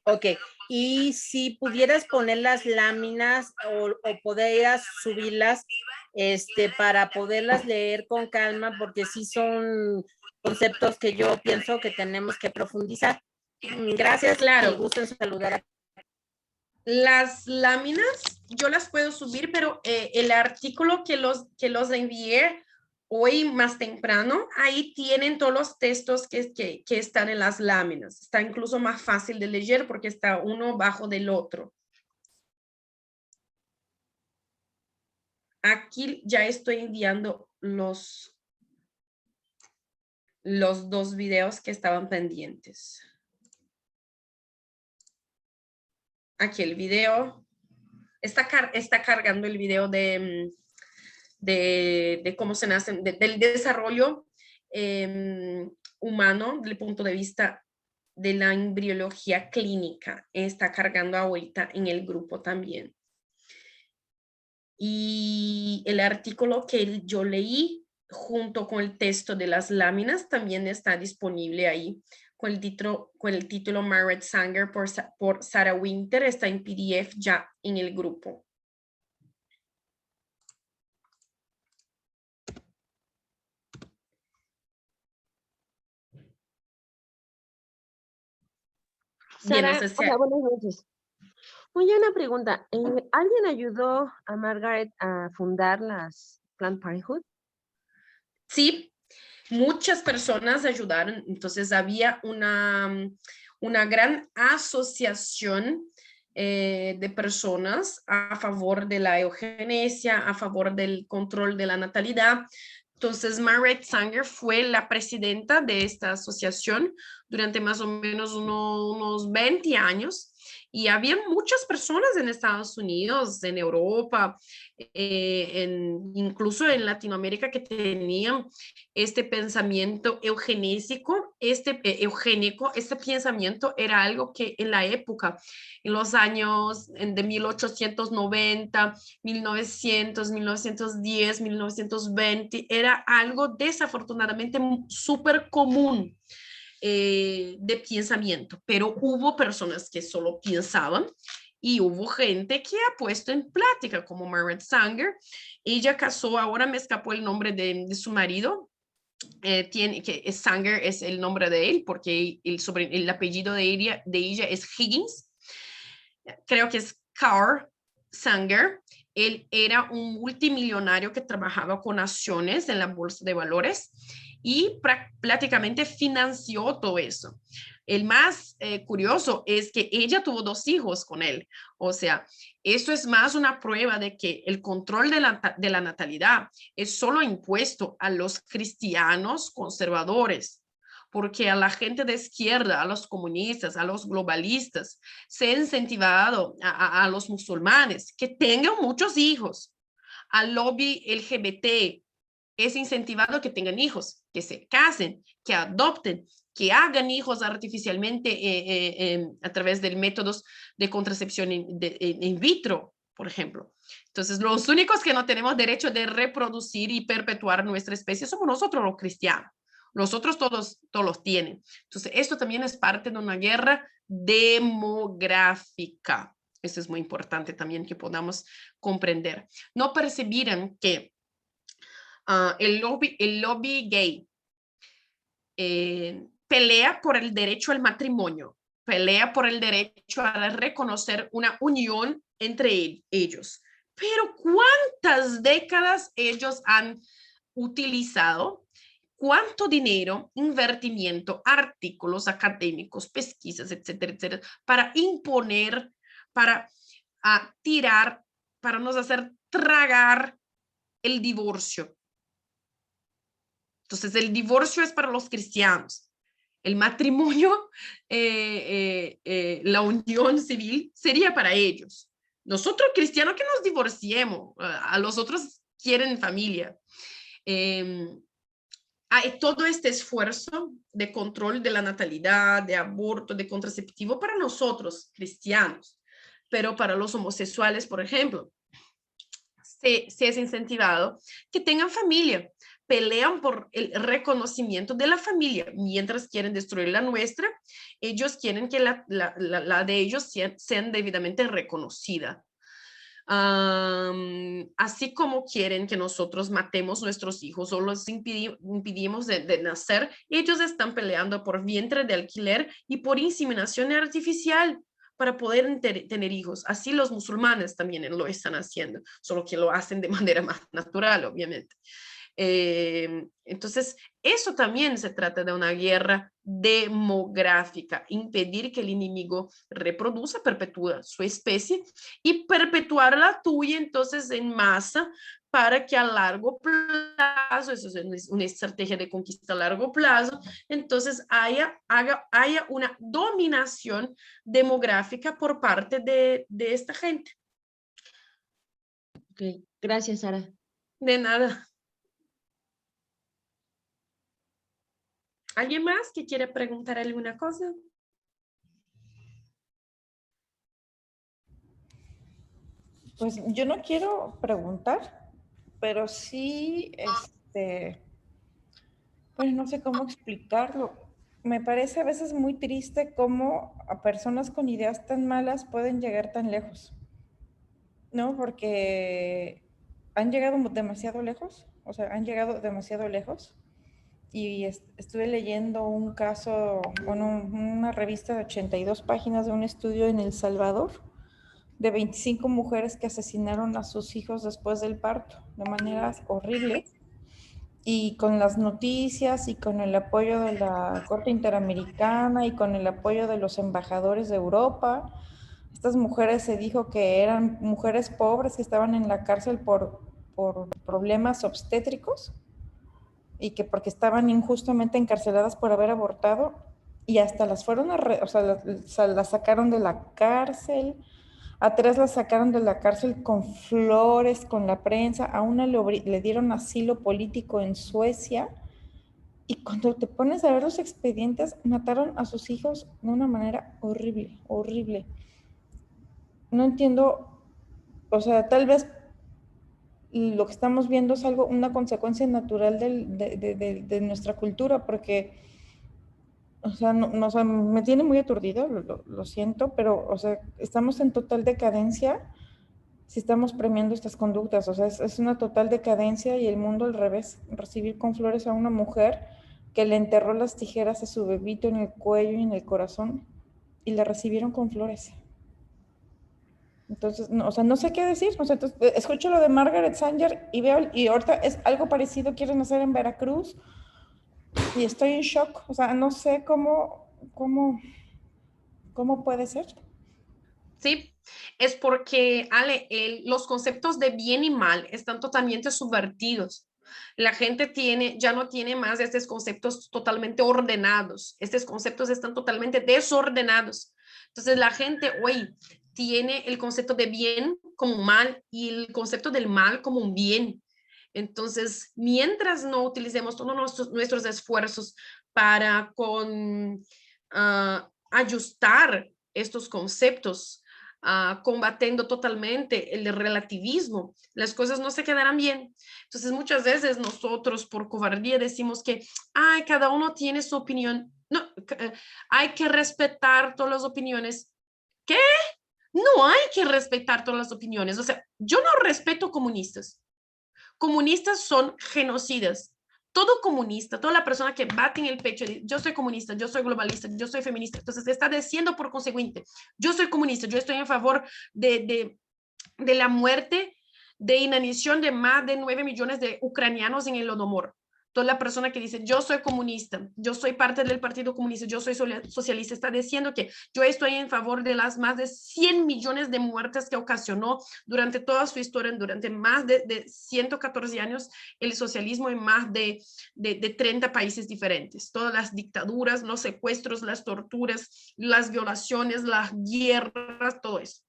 ok, y si pudieras poner las láminas o pudieras subirlas para poderlas leer con calma, porque sí son conceptos que yo pienso que tenemos que profundizar. Gracias,
claro.
Y gusto en saludar a...
Las láminas yo las puedo subir, pero el artículo que los envié hoy más temprano, ahí tienen todos los textos que están en las láminas. Está incluso más fácil de leer porque está uno bajo del otro. Aquí ya estoy enviando los dos videos que estaban pendientes. Aquí el video. Está cargando el video de cómo se nacen, del desarrollo humano desde el punto de vista de la embriología clínica. Está cargando ahorita en el grupo también. Y el artículo que yo leí junto con el texto de las láminas también está disponible ahí con el título Margaret Sanger por Sarah Winter. Está en PDF ya en el grupo.
Sara, hola, buenas noches. Oye, una pregunta. ¿Alguien ayudó a Margaret a fundar las Planned Parenthood?
Sí, muchas personas ayudaron. Entonces había una gran asociación de personas a favor de la eugenesia, a favor del control de la natalidad. Entonces, Margaret Sanger fue la presidenta de esta asociación durante más o menos unos 20 años. Y había muchas personas en Estados Unidos, en Europa, incluso en Latinoamérica, que tenían este pensamiento eugenésico eugénico, este pensamiento era algo que en la época, en los años de 1890, 1900, 1910, 1920, era algo desafortunadamente súper común de pensamiento, pero hubo personas que solo pensaban y hubo gente que ha puesto en práctica, como Margaret Sanger. Ella casó, ahora me escapó el nombre de su marido, Sanger es el nombre de él, porque el apellido de ella es Higgins, creo que es Carl Sanger. Él era un multimillonario que trabajaba con acciones en la bolsa de valores y prácticamente financió todo eso. El más curioso es que ella tuvo 2 hijos con él. O sea, esto es más una prueba de que el control de la natalidad es solo impuesto a los cristianos conservadores, porque a la gente de izquierda, a los comunistas, a los globalistas, se ha incentivado a los musulmanes que tengan muchos hijos. Al lobby LGBT es incentivado que tengan hijos, que se casen, que adopten, que hagan hijos artificialmente a través de métodos de contracepción in vitro, por ejemplo. Entonces, los únicos que no tenemos derecho de reproducir y perpetuar nuestra especie somos nosotros los cristianos. Los otros todos los tienen. Entonces, esto también es parte de una guerra demográfica. Eso es muy importante también que podamos comprender. No percibirán que el lobby gay pelea por el derecho al matrimonio, pelea por el derecho a reconocer una unión entre ellos. Pero ¿cuántas décadas ellos han utilizado? ¿Cuánto dinero, invertimiento, artículos académicos, pesquisas, etcétera, etcétera, para imponer, para tirar, para nos hacer tragar el divorcio? Entonces, el divorcio es para los cristianos. El matrimonio, la unión civil sería para ellos. Nosotros cristianos que nos divorciemos, a los otros quieren familia. Hay todo este esfuerzo de control de la natalidad, de aborto, de contraceptivo para nosotros cristianos, pero para los homosexuales, por ejemplo, se es incentivado que tengan familia, pelean por el reconocimiento de la familia, mientras quieren destruir la nuestra, ellos quieren que la de ellos sean debidamente reconocida. Así como quieren que nosotros matemos nuestros hijos o los impidimos de nacer, ellos están peleando por vientre de alquiler y por inseminación artificial para poder tener hijos. Así los musulmanes también lo están haciendo, solo que lo hacen de manera más natural, obviamente. Entonces, eso también se trata de una guerra demográfica, impedir que el enemigo reproduzca, perpetúa su especie y perpetuar la tuya entonces en masa para que a largo plazo, eso es una estrategia de conquista a largo plazo, entonces haya una dominación demográfica por parte de esta gente.
Ok, gracias, Sara.
De nada. ¿Alguien más que quiera preguntar alguna cosa?
Pues yo no quiero preguntar, pero sí, pues no sé cómo explicarlo. Me parece a veces muy triste cómo a personas con ideas tan malas pueden llegar tan lejos, ¿no? Porque han llegado demasiado lejos, y estuve leyendo un caso, bueno, una revista de 82 páginas de un estudio en El Salvador de 25 mujeres que asesinaron a sus hijos después del parto de maneras horribles, y con las noticias y con el apoyo de la Corte Interamericana y con el apoyo de los embajadores de Europa, estas mujeres se dijo que eran mujeres pobres que estaban en la cárcel por problemas obstétricos y que porque estaban injustamente encarceladas por haber abortado, y hasta las fueron las sacaron de la cárcel. A 3 las sacaron de la cárcel con flores, con la prensa. A una le dieron asilo político en Suecia Y cuando te pones a ver los expedientes, mataron a sus hijos de una manera horrible, horrible. No entiendo, o sea, tal vez lo que estamos viendo es una consecuencia natural de nuestra cultura, porque, o sea, o sea, me tiene muy aturdida, lo siento, pero, o sea, estamos en total decadencia si estamos premiando estas conductas. O sea, es una total decadencia y el mundo al revés. Recibir con flores a una mujer que le enterró las tijeras a su bebito en el cuello y en el corazón y la recibieron con flores. Entonces, no, o sea, no sé qué decir. O sea, entonces, escucho lo de Margaret Sanger y veo, y ahorita es algo parecido quieren hacer en Veracruz y estoy en shock. O sea, no sé cómo puede ser.
Sí, es porque, Ale, los conceptos de bien y mal están totalmente subvertidos. La gente ya no tiene más estos conceptos totalmente ordenados. Estos conceptos están totalmente desordenados. Entonces la gente hoy tiene el concepto de bien como un mal y el concepto del mal como un bien. Entonces, mientras no utilicemos todos nuestros esfuerzos para ajustar estos conceptos, combatiendo totalmente el relativismo, las cosas no se quedarán bien. Entonces, muchas veces nosotros por cobardía decimos que, ay, cada uno tiene su opinión. No, hay que respetar todas las opiniones. ¿Qué? No hay que respetar todas las opiniones. O sea, yo no respeto comunistas. Comunistas son genocidas. Todo comunista, toda la persona que bate en el pecho y dice, yo soy comunista, yo soy globalista, yo soy feminista, entonces está diciendo por consecuente, yo soy comunista, yo estoy en favor de la muerte, de inanición de más de 9 millones de ucranianos en el Holodomor. Toda la persona que dice, yo soy comunista, yo soy parte del Partido Comunista, yo soy socialista, está diciendo que yo estoy en favor de las más de 100 millones de muertes que ocasionó durante toda su historia, durante más de 114 años, el socialismo en más de 30 países diferentes. Todas las dictaduras, los secuestros, las torturas, las violaciones, las guerras, todo eso.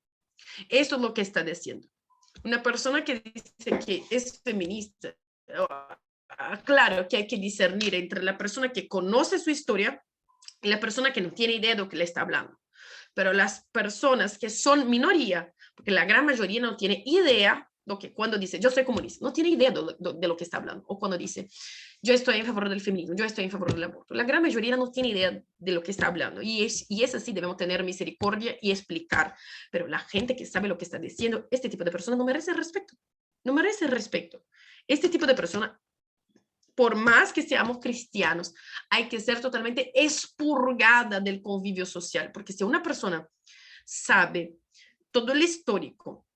Eso es lo que está diciendo. Una persona que dice que es feminista, claro que hay que discernir entre la persona que conoce su historia y la persona que no tiene idea de lo que le está hablando. Pero las personas que son minoría, porque la gran mayoría no tiene idea lo que cuando dice yo soy comunista, no tiene idea de lo que está hablando, o cuando dice yo estoy en favor del feminismo, yo estoy en favor del aborto. La gran mayoría no tiene idea de lo que está hablando y es así, debemos tener misericordia y explicar. Pero la gente que sabe lo que está diciendo, este tipo de persona no merece respeto, no merece respeto. Este tipo de persona, por más que seamos cristianos, hay que ser totalmente expurgada del convivio social, porque si una persona sabe todo el histórico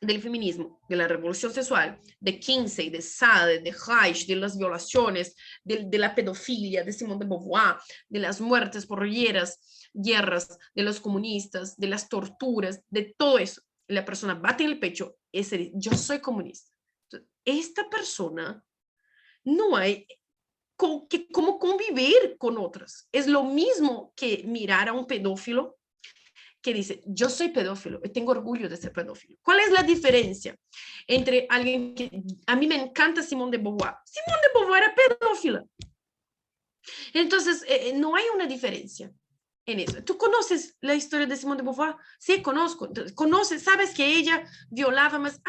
del feminismo, de la revolución sexual, de Kinsey, de Sade, de Reich, de las violaciones, de la pedofilia, de Simone de Beauvoir, de las muertes por guerras, de los comunistas, de las torturas, de todo eso. La persona bate en el pecho y dice, yo soy comunista. Entonces, esta persona no hay cómo convivir con otras. Es lo mismo que mirar a un pedófilo que dice, yo soy pedófilo y tengo orgullo de ser pedófilo. ¿Cuál es la diferencia entre alguien que, a mí me encanta Simone de Beauvoir? Simone de Beauvoir era pedófila. Entonces, no hay una diferencia en eso. ¿Tú conoces la historia de Simone de Beauvoir? Sí, conozco. Conoces, sabes que ella violaba más,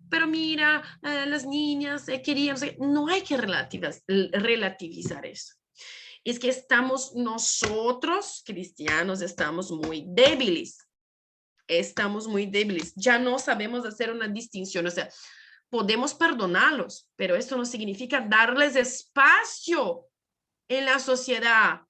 pero mira, las niñas querían, no hay que relativizar eso. Es que estamos nosotros, cristianos, estamos muy débiles. Estamos muy débiles. Ya no sabemos hacer una distinción. O sea, podemos perdonarlos, pero eso no significa darles espacio en la sociedad.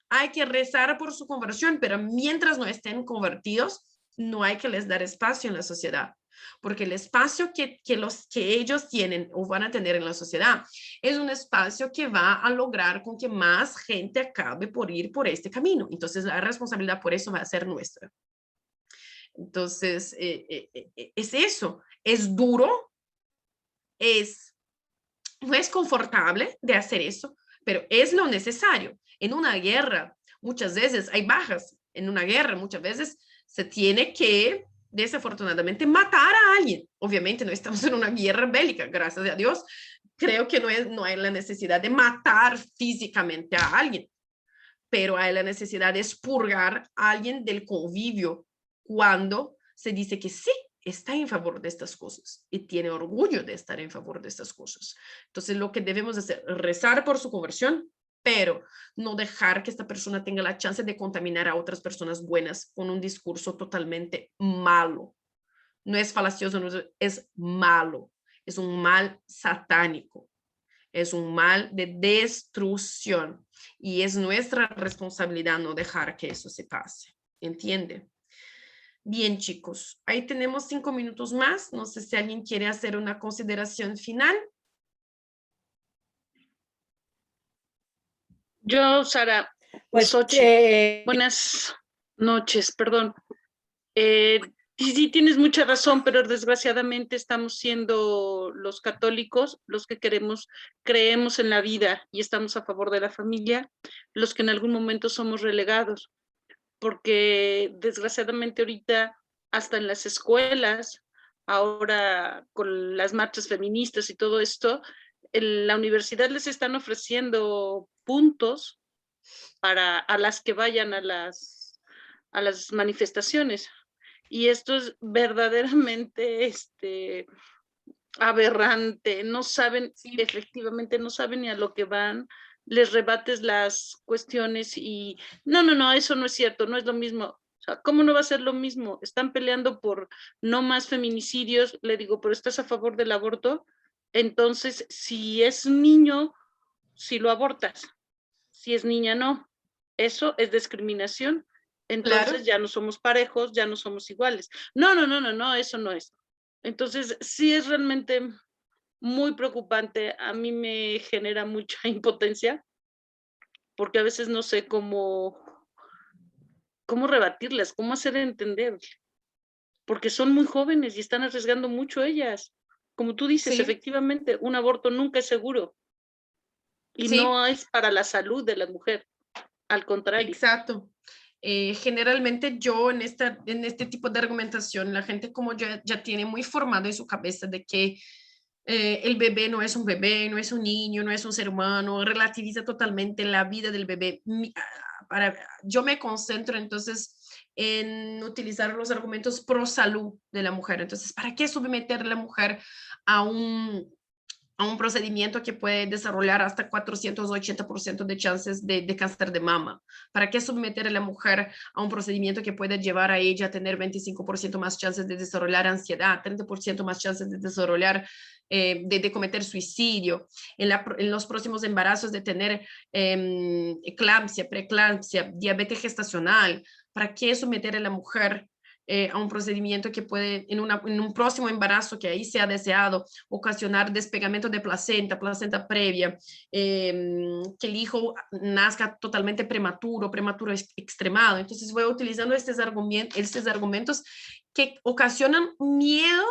Hay que rezar por su conversión, pero mientras no estén convertidos, no hay que les dar espacio en la sociedad. Porque el espacio que ellos tienen o van a tener en la sociedad es un espacio que va a lograr con que más gente acabe por ir por este camino. Entonces, la responsabilidad por eso va a ser nuestra. Entonces, es eso. Es duro, no es confortable de hacer eso, pero es lo necesario. En una guerra, muchas veces hay bajas. En una guerra, muchas veces se tiene que desafortunadamente, matar a alguien. Obviamente no estamos en una guerra bélica, gracias a Dios. Creo que no hay la necesidad de matar físicamente a alguien, pero hay la necesidad de expurgar a alguien del convivio cuando se dice que sí, está en favor de estas cosas y tiene orgullo de estar en favor de estas cosas. Entonces, lo que debemos hacer es rezar por su conversión, pero no dejar que esta persona tenga la chance de contaminar a otras personas buenas con un discurso totalmente malo. No es falacioso, no es malo. Es un mal satánico. Es un mal de destrucción. Y es nuestra responsabilidad no dejar que eso se pase. ¿Entiende? Bien, chicos. Ahí tenemos 5 minutos más. No sé si alguien quiere hacer una consideración final.
Yo, Sara,
Pues,
Xochitl, buenas noches, perdón. Sí, tienes mucha razón, pero desgraciadamente estamos siendo los católicos los que creemos en la vida y estamos a favor de la familia, los que en algún momento somos relegados, porque desgraciadamente ahorita hasta en las escuelas, ahora con las marchas feministas y todo esto, en la universidad les están ofreciendo puntos a las que vayan a las manifestaciones. Y esto es verdaderamente aberrante. No saben, sí, efectivamente, no saben ni a lo que van. Les rebates las cuestiones y no, eso no es cierto, no es lo mismo. O sea, ¿cómo no va a ser lo mismo? Están peleando por no más feminicidios. Le digo, pero ¿estás a favor del aborto? Entonces, si es niño, si lo abortas. Si es niña, no. Eso es discriminación. Entonces claro, ya no somos parejos, ya no somos iguales. No, eso no es. Entonces sí es realmente muy preocupante. A mí me genera mucha impotencia porque a veces no sé cómo rebatirlas, cómo hacer entender, porque son muy jóvenes y están arriesgando mucho ellas. Como tú dices, sí, efectivamente, un aborto nunca es seguro y sí, no es para la salud de la mujer. Al contrario.
Exacto. Generalmente yo en este tipo de argumentación, la gente como ya tiene muy formado en su cabeza de que el bebé no es un bebé, no es un niño, no es un ser humano, relativiza totalmente la vida del bebé. Yo me concentro entonces en utilizar los argumentos pro salud de la mujer. Entonces, ¿para qué someter a la mujer a un procedimiento que puede desarrollar hasta 480% de chances de cáncer de mama? ¿Para qué someter a la mujer a un procedimiento que puede llevar a ella a tener 25% más chances de desarrollar ansiedad, 30% más chances de desarrollar, de cometer suicidio, en los próximos embarazos de tener eclampsia, preeclampsia, diabetes gestacional? ¿Para qué someter a la mujer a un procedimiento que puede, en un próximo embarazo que ahí sea deseado, ocasionar despegamento de placenta previa, que el hijo nazca totalmente prematuro extremado? Entonces voy utilizando estos argumentos que ocasionan miedo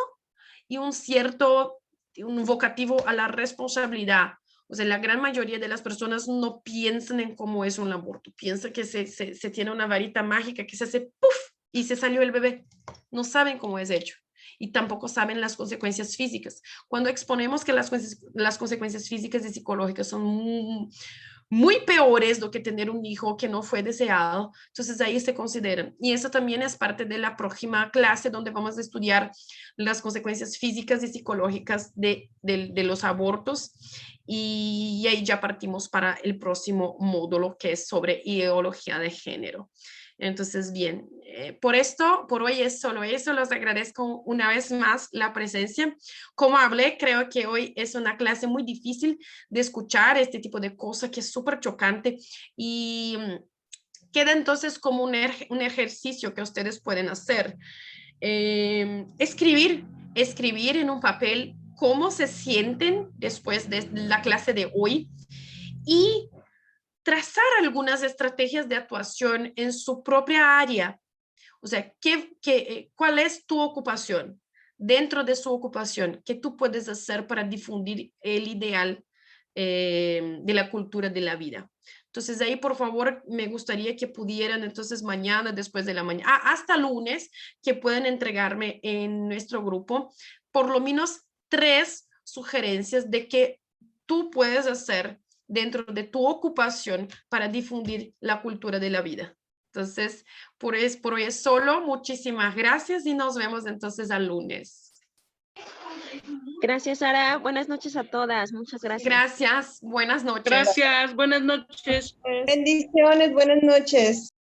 y un vocativo a la responsabilidad. O sea, la gran mayoría de las personas no piensan en cómo es un aborto, piensan que se tiene una varita mágica que se hace ¡puf! Y se salió el bebé. No saben cómo es hecho y tampoco saben las consecuencias físicas. Cuando exponemos que las consecuencias físicas y psicológicas son muy peores do que tener un hijo que no fue deseado, entonces ahí se consideran. Y eso también es parte de la próxima clase donde vamos a estudiar las consecuencias físicas y psicológicas de los abortos. Y ahí ya partimos para el próximo módulo, que es sobre ideología de género. Entonces, bien, por hoy es solo eso. Les agradezco una vez más la presencia. Como hablé, creo que hoy es una clase muy difícil de escuchar este tipo de cosas, que es súper chocante, y queda entonces como un ejercicio que ustedes pueden hacer. Escribir en un papel cómo se sienten después de la clase de hoy y trazar algunas estrategias de actuación en su propia área. O sea, ¿cuál es tu ocupación? Dentro de su ocupación, ¿qué tú puedes hacer para difundir el ideal de la cultura de la vida? Entonces ahí, por favor, me gustaría que pudieran entonces mañana, después de la mañana, hasta lunes, que puedan entregarme en nuestro grupo por lo menos 3 sugerencias de que tú puedes hacer dentro de tu ocupación para difundir la cultura de la vida. Entonces, por hoy es solo. Muchísimas gracias y nos vemos entonces al lunes.
Gracias, Sara. Buenas noches a todas. Muchas gracias.
Gracias. Buenas noches.
Gracias. Buenas noches.
Bendiciones, buenas noches.